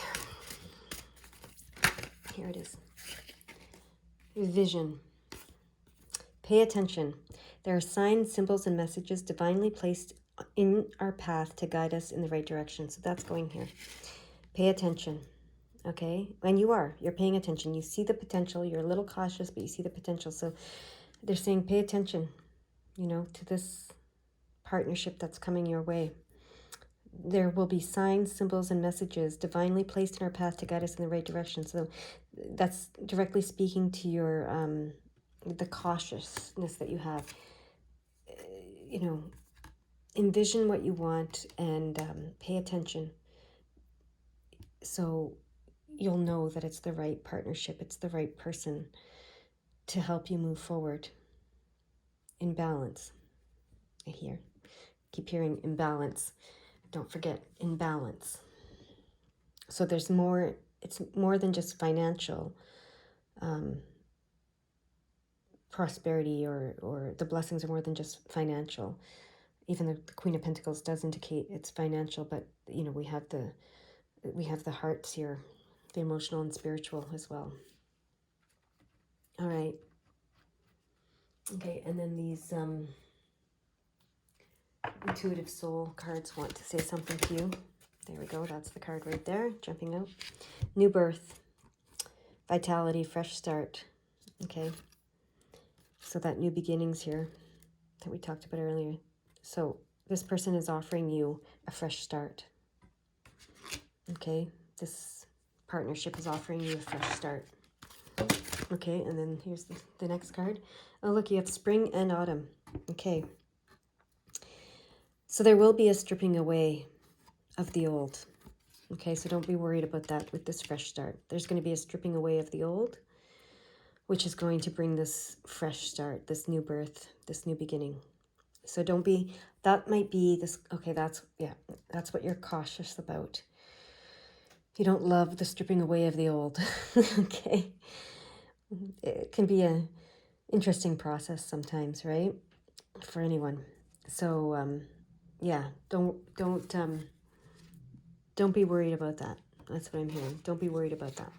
Here it is. Vision. Pay attention. There are signs, symbols, and messages divinely placed in our path to guide us in the right direction. So that's going here. Pay attention. Okay, and you're paying attention. You see the potential. You're a little cautious, but you see the potential. So they're saying pay attention, to this partnership that's coming your way. There will be signs, symbols, and messages divinely placed in our path to guide us in the right direction. So that's directly speaking to your the cautiousness that you have. Envision what you want and pay attention. So you'll know that it's the right partnership, it's the right person to help you move forward in balance. I keep hearing imbalance. Don't forget, in balance. So there's more, it's more than just financial prosperity, or the blessings are more than just financial. Even the Queen of Pentacles does indicate it's financial, but we have the hearts here, the emotional and spiritual as well. All right. Okay, and then these intuitive soul cards want to say something to you. There we go. That's the card right there, jumping out. New birth, vitality, fresh start. Okay. So that new beginnings here that we talked about earlier. So this person is offering you a fresh start. Okay. This partnership is offering you a fresh start. Okay. And then here's the next card. Oh, look, you have spring and autumn. Okay. So there will be a stripping away of the old. Okay, so don't be worried about that with this fresh start. There's going to be a stripping away of the old, which is going to bring this fresh start, this new birth, this new beginning. So that might be this, okay, that's what you're cautious about. You don't love the stripping away of the old, okay? It can be an interesting process sometimes, right? For anyone. So, don't be worried about that. That's what I'm hearing. Don't be worried about that.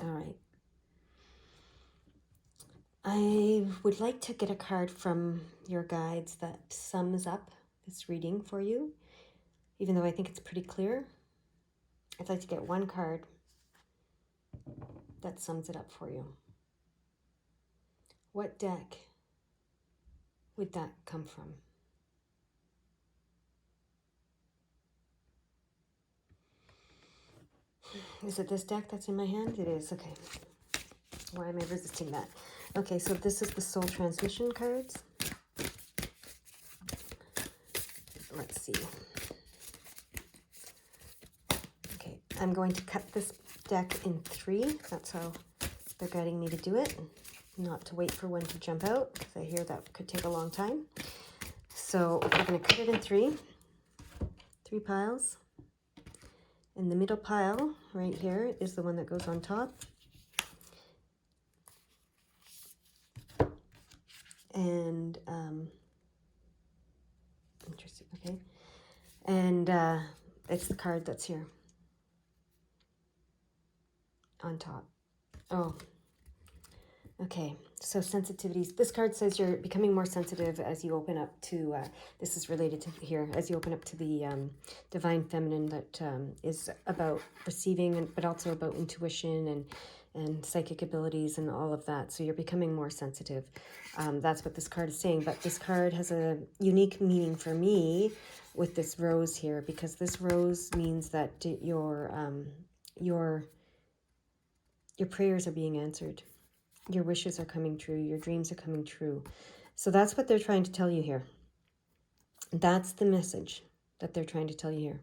All right. I would like to get a card from your guides that sums up this reading for you, even though I think it's pretty clear. I'd like to get one card that sums it up for you. What deck would that come from? Is it this deck that's in my hand? It is. Okay. Why am I resisting that? Okay, so this is the soul transmission cards. Let's see. Okay, I'm going to cut this deck in 3. That's how they're guiding me to do it. Not to wait for one to jump out, because I hear that could take a long time. So I'm going to cut it in 3 piles. And the middle pile right here is the one that goes on top. And interesting, okay. And it's the card that's here on top. Oh, okay. So sensitivities. This card says you're becoming more sensitive as you open up to, this is related to here, as you open up to the divine feminine that is about receiving, but also about intuition and psychic abilities and all of that. So you're becoming more sensitive. That's what this card is saying. But this card has a unique meaning for me with this rose here, because this rose means that your prayers are being answered. Your wishes are coming true. Your dreams are coming true. So that's what they're trying to tell you here. That's the message that they're trying to tell you here.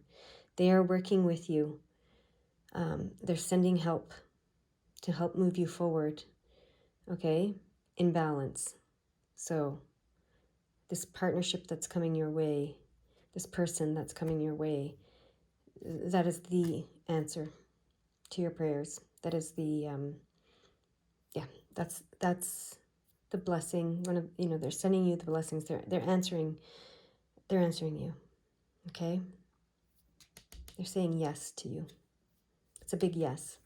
They are working with you. They're sending help to help move you forward, okay, in balance. So this partnership that's coming your way, this person that's coming your way, that is the answer to your prayers. That is the, that's the blessing. One of, they're sending you the blessings. They're answering you, okay? They're saying yes to you. It's a big yes.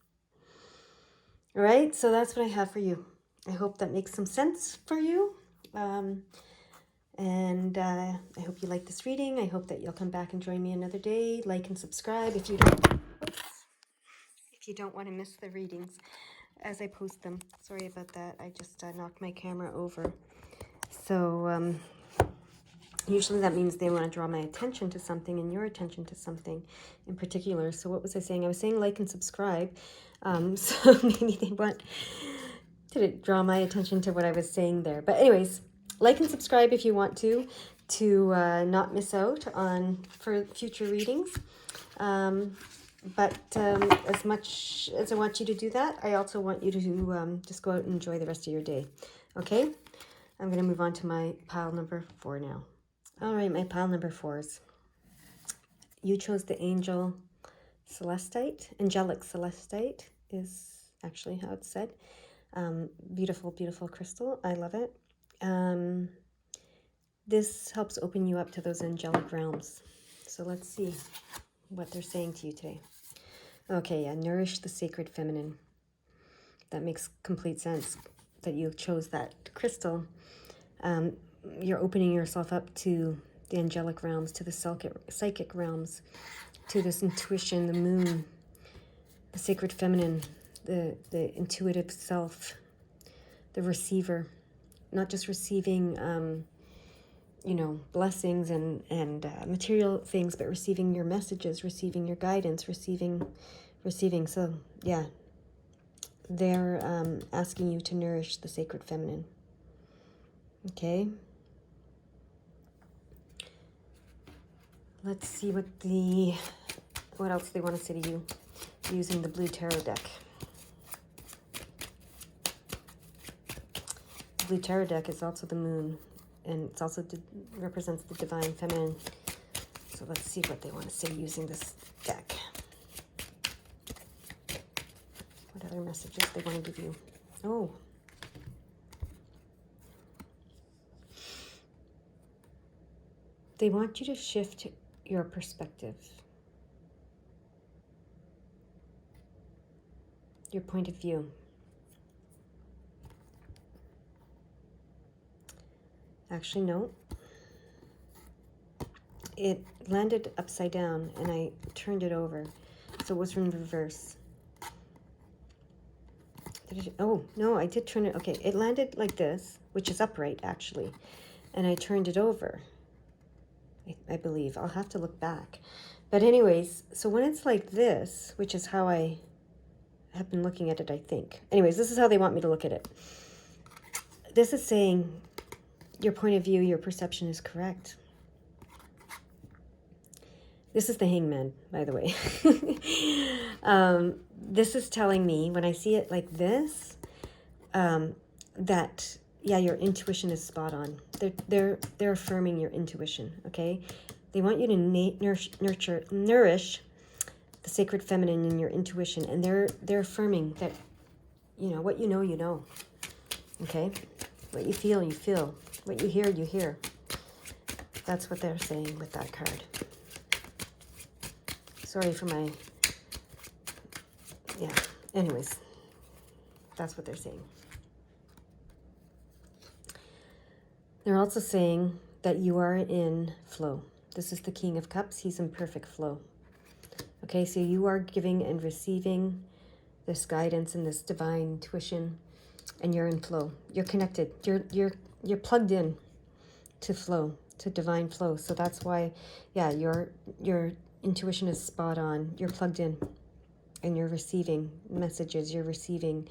All right, so that's what I have for you. I hope that makes some sense for you. And I hope you like this reading. I hope that you'll come back and join me another day. Like and subscribe if you don't want to miss the readings as I post them. Sorry about that. I just knocked my camera over. So usually that means they want to draw my attention to something and your attention to something in particular. So what was I saying? I was saying like and subscribe. So maybe they want to draw my attention to what I was saying there. But anyways, like and subscribe if you want to not miss out for future readings. But as much as I want you to do that, I also want you to just go out and enjoy the rest of your day. Okay? I'm going to move on to my pile number 4 now. All right, my pile number 4s. You chose the Angelic Celestite is actually how it's said. Beautiful, beautiful crystal. I love it. This helps open you up to those angelic realms. So let's see what they're saying to you today. Okay, yeah, nourish the sacred feminine. That makes complete sense that you chose that crystal. You're opening yourself up to the angelic realms, to the psychic realms, to this intuition, the moon, the sacred feminine, the intuitive self, the receiver, not just receiving, blessings and material things, but receiving your messages, receiving your guidance, receiving. So, yeah, they're asking you to nourish the sacred feminine. Okay. Let's see what else they want to say to you using the blue tarot deck. The blue tarot deck is also the moon, and it's also represents the divine feminine. So let's see what they want to say using this deck. What other messages they want to give you? Oh. They want you to shift your perspective, your point of view. Actually, no. It landed upside down and I turned it over. So it was in reverse. Oh, no, I did turn it. Okay, it landed like this, which is upright actually. And I turned it over, I believe. I'll have to look back. But anyways, so when it's like this, which is how I have been looking at it, I think. Anyways, this is how they want me to look at it. This is saying your point of view, your perception is correct. This is the Hangman, by the way. This is telling me, when I see it like this, that, yeah, your intuition is spot on. They're affirming your intuition, okay? They want you to nourish the sacred feminine in your intuition, and they're affirming that, what you know, okay? What you feel, you feel. What you hear, you hear. That's what they're saying with that card. Sorry for my, anyways, that's what they're saying. They're also saying that you are in flow. This is the King of Cups. He's in perfect flow. Okay, so you are giving and receiving this guidance and this divine intuition, and you're in flow. You're connected. You're plugged in to flow, to divine flow. So that's why, yeah, your intuition is spot on. You're plugged in, and you're receiving messages. You're receiving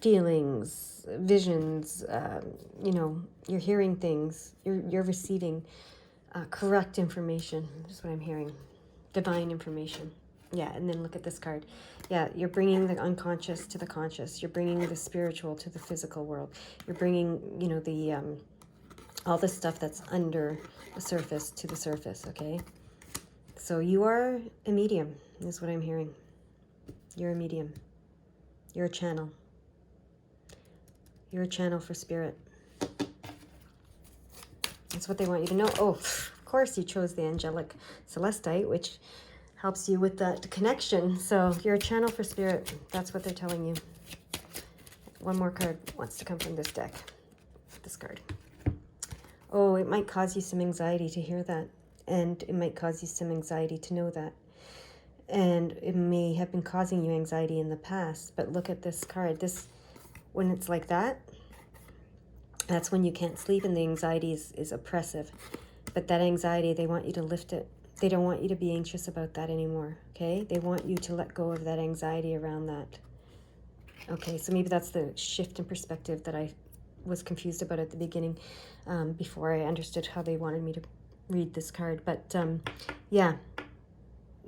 feelings, visions. You know, you're hearing things. You're receiving correct information. That's what I'm hearing. Divine information. Yeah, and then look at this card. Yeah, you're bringing the unconscious to the conscious. You're bringing the spiritual to the physical world. You're bringing, you know, the all the stuff that's under the surface to the surface, okay? So you are a medium, is what I'm hearing. You're a medium. You're a channel. You're a channel for spirit. That's what they want you to know. Oh, of course you chose the Angelic Celestite, which helps you with that connection. So you're a channel for spirit. That's what they're telling you. One more card wants to come from this deck. This card. Oh, it might cause you some anxiety to hear that. And it might cause you some anxiety to know that. And it may have been causing you anxiety in the past. But look at this card. This, when it's like that, that's when you can't sleep and the anxiety is oppressive. But that anxiety, they want you to lift it. They don't want you to be anxious about that anymore, okay? They want you to let go of that anxiety around that. Okay, so maybe that's the shift in perspective that I was confused about at the beginning, before I understood how they wanted me to read this card. But yeah,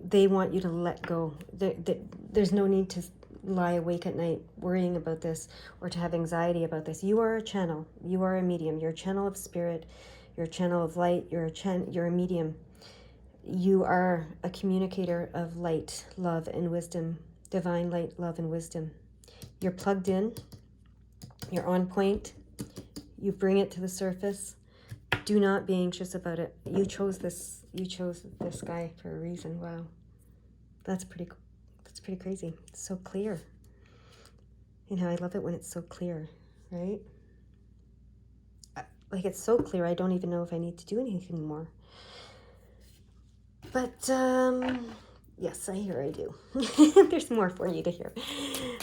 they want you to let go. There's no need to lie awake at night worrying about this or to have anxiety about this. You are a channel. You are a medium. You're a channel of spirit. You're a channel of light. You're a medium. You are a communicator of light, love, and wisdom. Divine light, love, and wisdom. You're plugged in. You're on point. You bring it to the surface. Do not be anxious about it. You chose this guy for a reason. Wow. That's pretty crazy. It's so clear. You know, I love it when it's so clear, right? Like, it's so clear, I don't even know if I need to do anything more. But, yes, I hear I do. There's more for you to hear.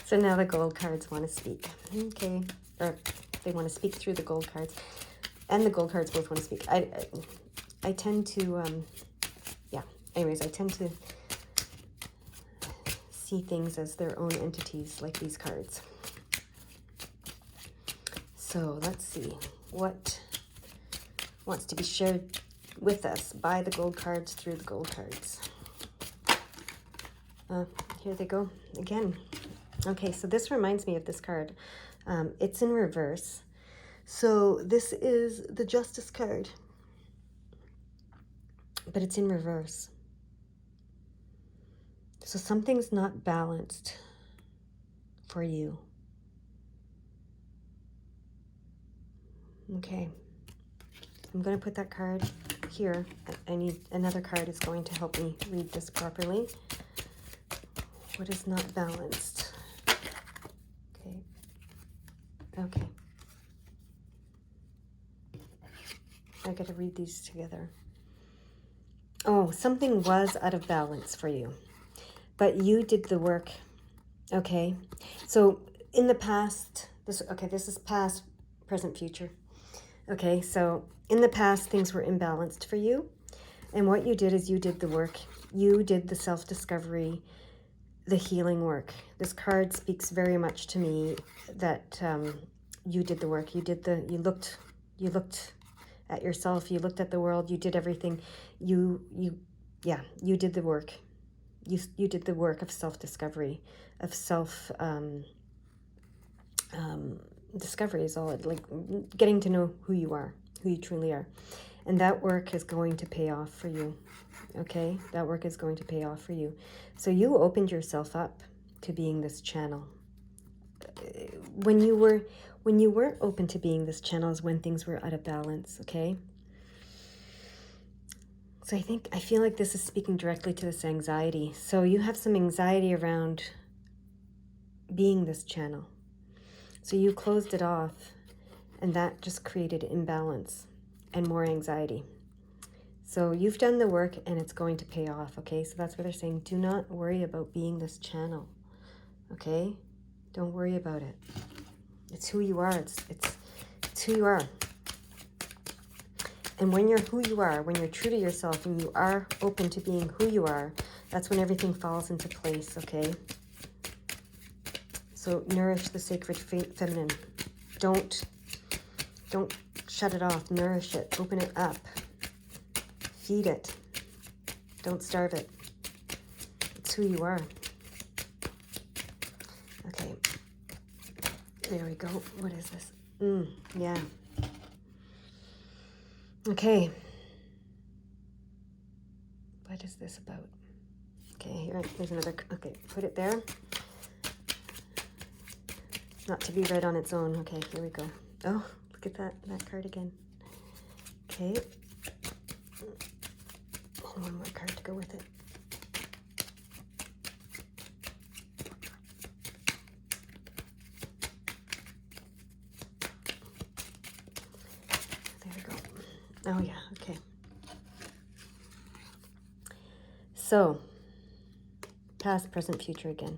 So now the gold cards want to speak. Okay. Or they want to speak through the gold cards. And the gold cards both want to speak. I tend to, yeah. Anyways, I tend to see things as their own entities, like these cards. So let's see what wants to be shared with us by the gold cards through the gold cards. Here they go again. Okay, so this reminds me of this card. It's in reverse. So this is the Justice card, but it's in reverse. So something's not balanced for you. Okay. I'm going to put that card here. I need another card is going to help me read this properly. What is not balanced? Okay. Okay. I got to read these together. Oh, something was out of balance for you, but you did the work. Okay. So in the past, this is past, present, future. Okay. So in the past, things were imbalanced for you. And what you did is you did the work. You did the self-discovery, the healing work. This card speaks very much to me that you did the work. You looked at yourself. You looked at the world. You did everything. You did the work. You did the work of self-discovery, of discovery is all it, like getting to know who you are, who you truly are. And that work is going to pay off for you. Okay? That work is going to pay off for you. So you opened yourself up to being this channel. When you weren't open to being this channel is when things were out of balance, okay? So I feel like this is speaking directly to this anxiety. So you have some anxiety around being this channel. So you closed it off And that just created imbalance and more anxiety. So you've done the work and it's going to pay off, okay? So that's what they're saying. Do not worry about being this channel, okay? Don't worry about it. It's who you are. It's who you are. And when you're who you are, when you're true to yourself and you are open to being who you are, that's when everything falls into place, okay? So nourish the sacred feminine. Don't shut it off. Nourish it. Open it up. Feed it. Don't starve it. It's who you are. Okay. There we go. What is this? Yeah. Okay. What is this about? Okay, here, there's another. Okay, put it there. Not to be read on its own. Okay, here we go. Oh, look at that card again. Okay. And one more card to go with it. There we go. Oh, yeah, okay. So, past, present, future again.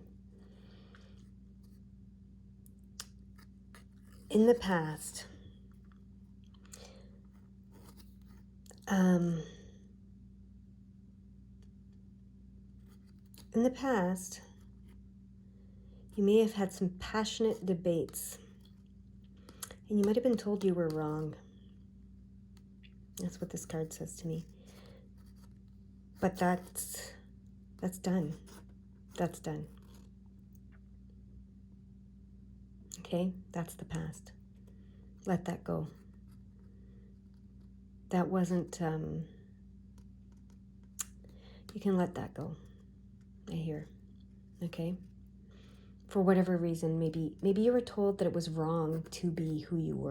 In the past, you may have had some passionate debates, and you might have been told you were wrong. That's what this card says to me. But that's done. That's done. Okay, that's the past. Let that go. That wasn't, you can let that go, I hear, okay? For whatever reason, maybe you were told that it was wrong to be who you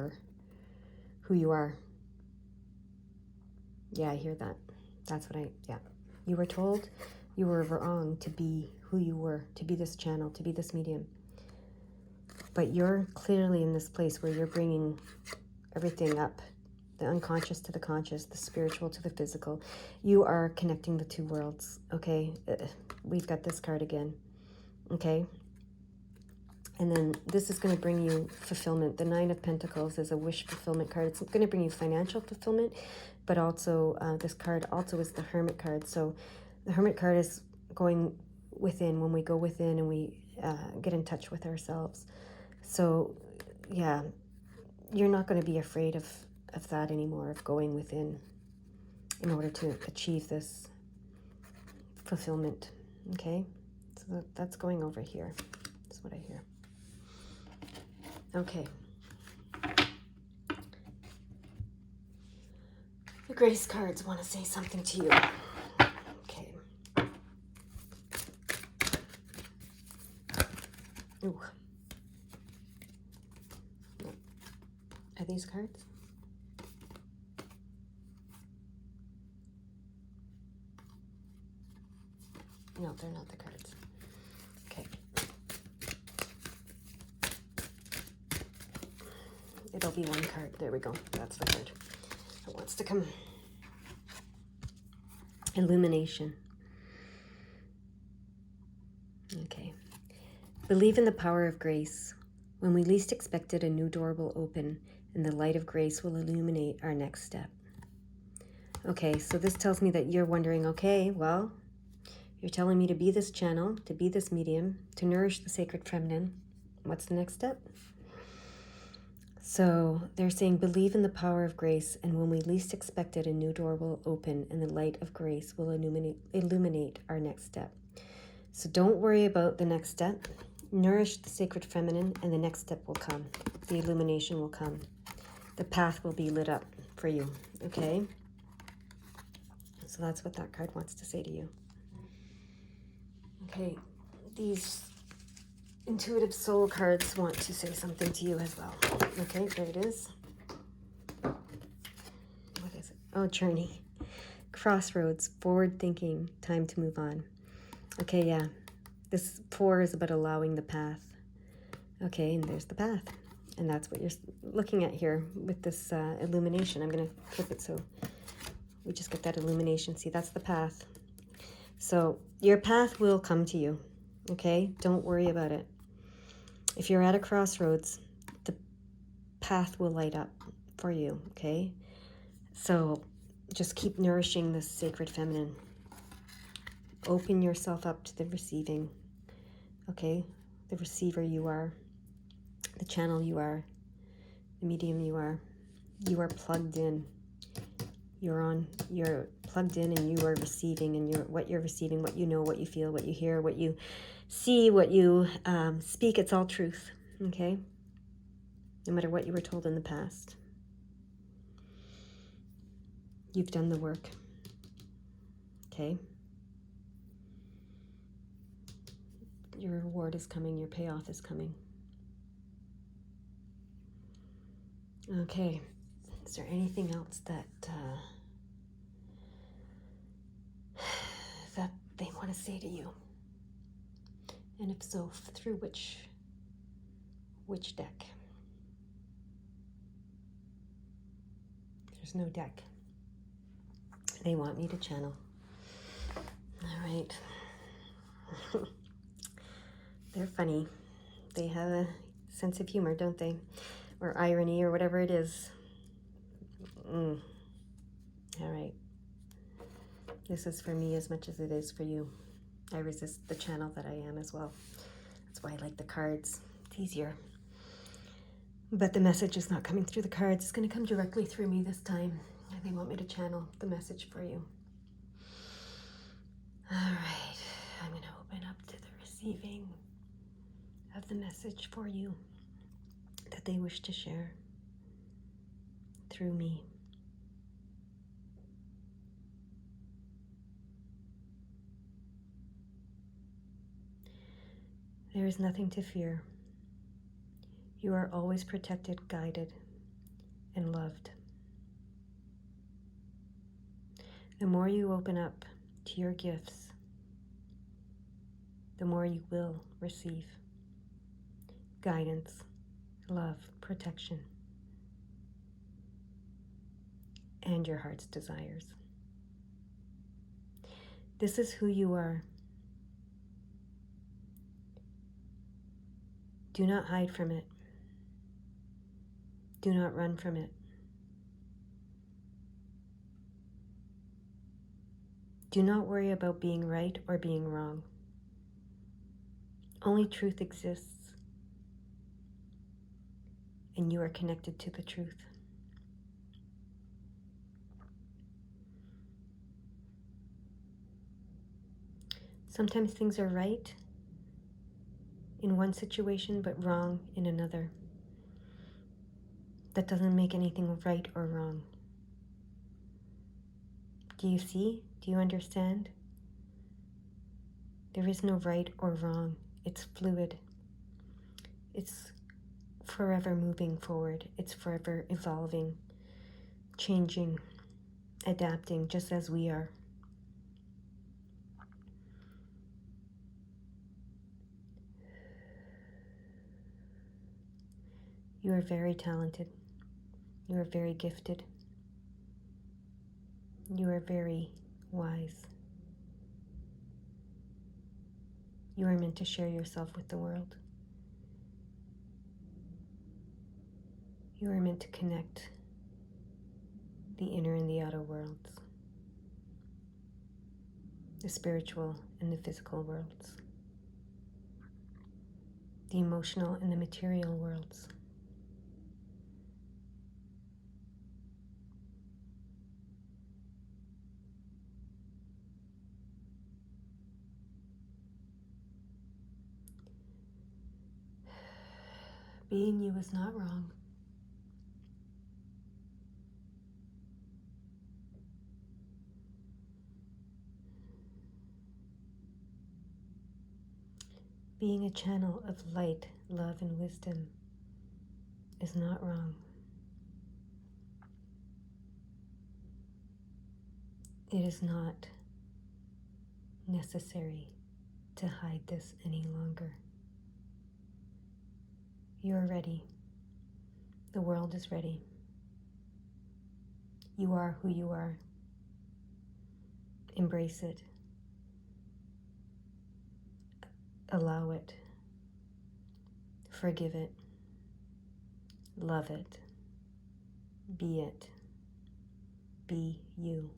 are. Yeah, I hear that. That's what yeah. You were told you were wrong to be who you were, to be this channel, to be this medium. But you're clearly in this place where you're bringing everything up, the unconscious to the conscious, the spiritual to the physical. You are connecting the two worlds, okay? We've got this card again, okay? And then this is going to bring you fulfillment. The Nine of Pentacles is a wish fulfillment card. It's going to bring you financial fulfillment, but also this card also is the Hermit card. So the Hermit card is going within, when we go within and we get in touch with ourselves. So, yeah, you're not going to be afraid of that anymore, of going within in order to achieve this fulfillment, okay? So that's going over here. That's what I hear. Okay. The Grace cards want to say something to you. Okay. Ooh. Are these cards? No, they're not the cards. Okay. It'll be one card. There we go. That's the card that wants to come. Illumination. Okay. Believe in the power of grace. When we least expect it, a new door will open, and the light of grace will illuminate our next step. Okay, so this tells me that you're wondering, okay, well, you're telling me to be this channel, to be this medium, to nourish the sacred feminine. What's the next step? So they're saying, believe in the power of grace, and when we least expect it, a new door will open, and the light of grace will illuminate our next step. So don't worry about the next step. Nourish the sacred feminine, and the next step will come. The illumination will come. The path will be lit up for you, okay? So that's what that card wants to say to you. Okay, these intuitive soul cards want to say something to you as well. Okay, there it is. What is it? Oh, journey. Crossroads, forward thinking, time to move on. Okay, yeah. This 4 is about allowing the path. Okay, and there's the path. And that's what you're looking at here with this illumination. I'm going to flip it so we just get that illumination. See, that's the path. So your path will come to you, okay? Don't worry about it. If you're at a crossroads, the path will light up for you, okay? So just keep nourishing this sacred feminine. Open yourself up to the receiving, okay? The receiver you are, the channel you are, the medium you are. You are plugged in. You're plugged in, and you are receiving, and what you're receiving, what you know, what you feel, what you hear, what you see, what you speak, it's all truth, okay? No matter what you were told in the past. You've done the work, okay? Your reward is coming, your payoff is coming. Okay, is there anything else that that they want to say to you? And if so, through which deck? There's no deck. They want me to channel. All right. They're funny. They have a sense of humor, don't they? Or irony, or whatever it is. All right. This is for me as much as it is for you. I resist the channel that I am as well. That's why I like the cards. It's easier. But the message is not coming through the cards. It's going to come directly through me this time. They want me to channel the message for you. All right. I'm going to open up to the receiving of the message for you that they wish to share through me. There is nothing to fear. You are always protected, guided, and loved. The more you open up to your gifts, the more you will receive guidance, love, protection, and your heart's desires. This is who you are. Do not hide from it. Do not run from it. Do not worry about being right or being wrong. Only truth exists, and you are connected to the truth. Sometimes things are right in one situation, but wrong in another. That doesn't make anything right or wrong. Do you see? Do you understand? There is no right or wrong. It's fluid. It's forever moving forward. It's forever evolving, changing, adapting, just as we are. You are very talented. You are very gifted. You are very wise. You are meant to share yourself with the world. You are meant to connect the inner and the outer worlds, the spiritual and the physical worlds, the emotional and the material worlds. Being you is not wrong. Being a channel of light, love, and wisdom is not wrong. It is not necessary to hide this any longer. You are ready. The world is ready. You are who you are. Embrace it. Allow it. Forgive it. Love it. Be it. Be you.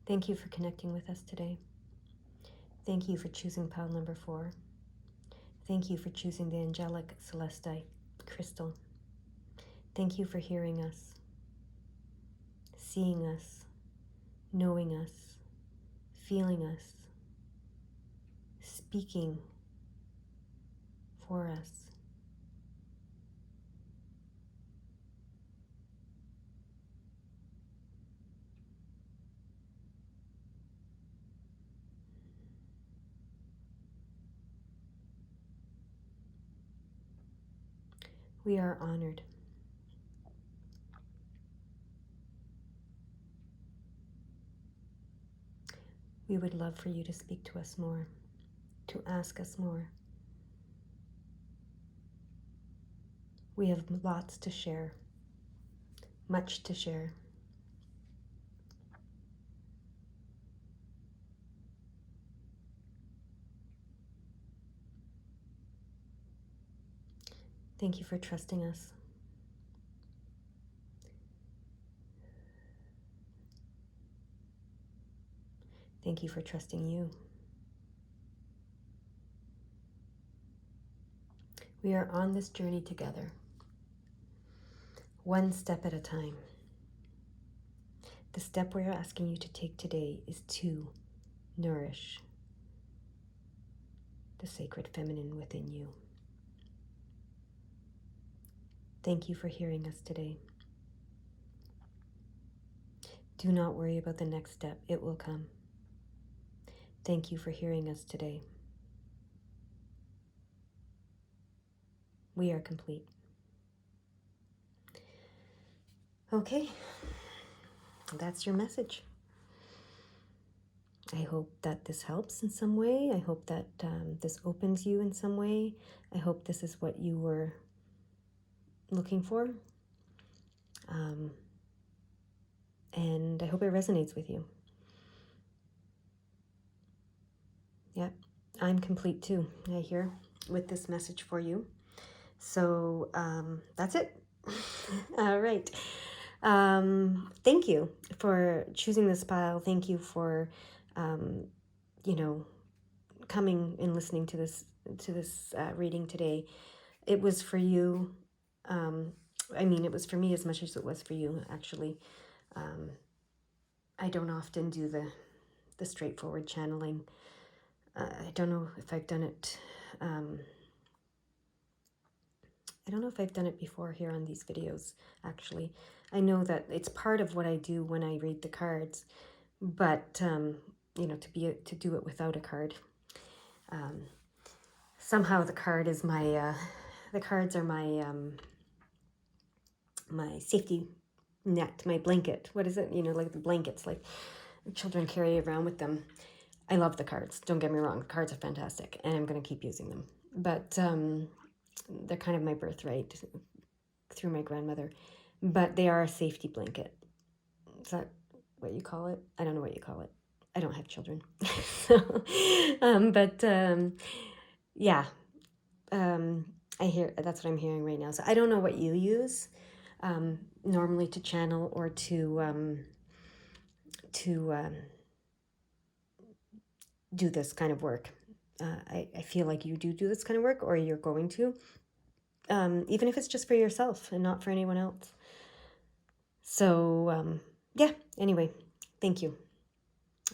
Thank you for connecting with us today. Thank you for choosing pile number 4. Thank you for choosing the Angelic Celestite crystal. Thank you for hearing us, seeing us, knowing us, feeling us, speaking for us. We are honored. We would love for you to speak to us more, to ask us more. We have lots to share, much to share. Thank you for trusting us. Thank you for trusting you. We are on this journey together, one step at a time. The step we're asking you to take today is to nourish the sacred feminine within you. Thank you for hearing us today. Do not worry about the next step. It will come. Thank you for hearing us today. We are complete. Okay, that's your message. I hope that this helps in some way. I hope that this opens you in some way. I hope this is what you were looking for. And I hope it resonates with you. Yeah, I'm complete too, I hear, with this message for you. So that's it. All right. Thank you for choosing this pile. Thank you for, coming and listening to this reading today. It was for you. It was for me as much as it was for you, actually. I don't often do the straightforward channeling. I don't know if I've done it. I don't know if I've done it before here on these videos, actually. I know that it's part of what I do when I read the cards, but, to do it without a card. Somehow the card is the cards are my safety net, my blanket. What is it? Like the blankets, like children carry around with them. I love the cards. Don't get me wrong. The cards are fantastic, and I'm going to keep using them. But they're kind of my birthright through my grandmother. But they are a safety blanket. Is that what you call it? I don't know what you call it. I don't have children. Yeah. I hear that's what I'm hearing right now. So I don't know what you use normally to channel or to do this kind of work. I feel like you do this kind of work, or you're going to, even if it's just for yourself and not for anyone else. So yeah. Anyway, thank you.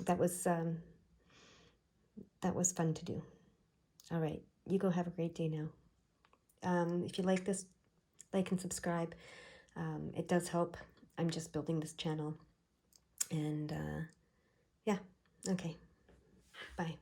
That was fun to do. All right, you go have a great day now. If you like this, like and subscribe. It does help. I'm just building this channel. And yeah, okay. Bye.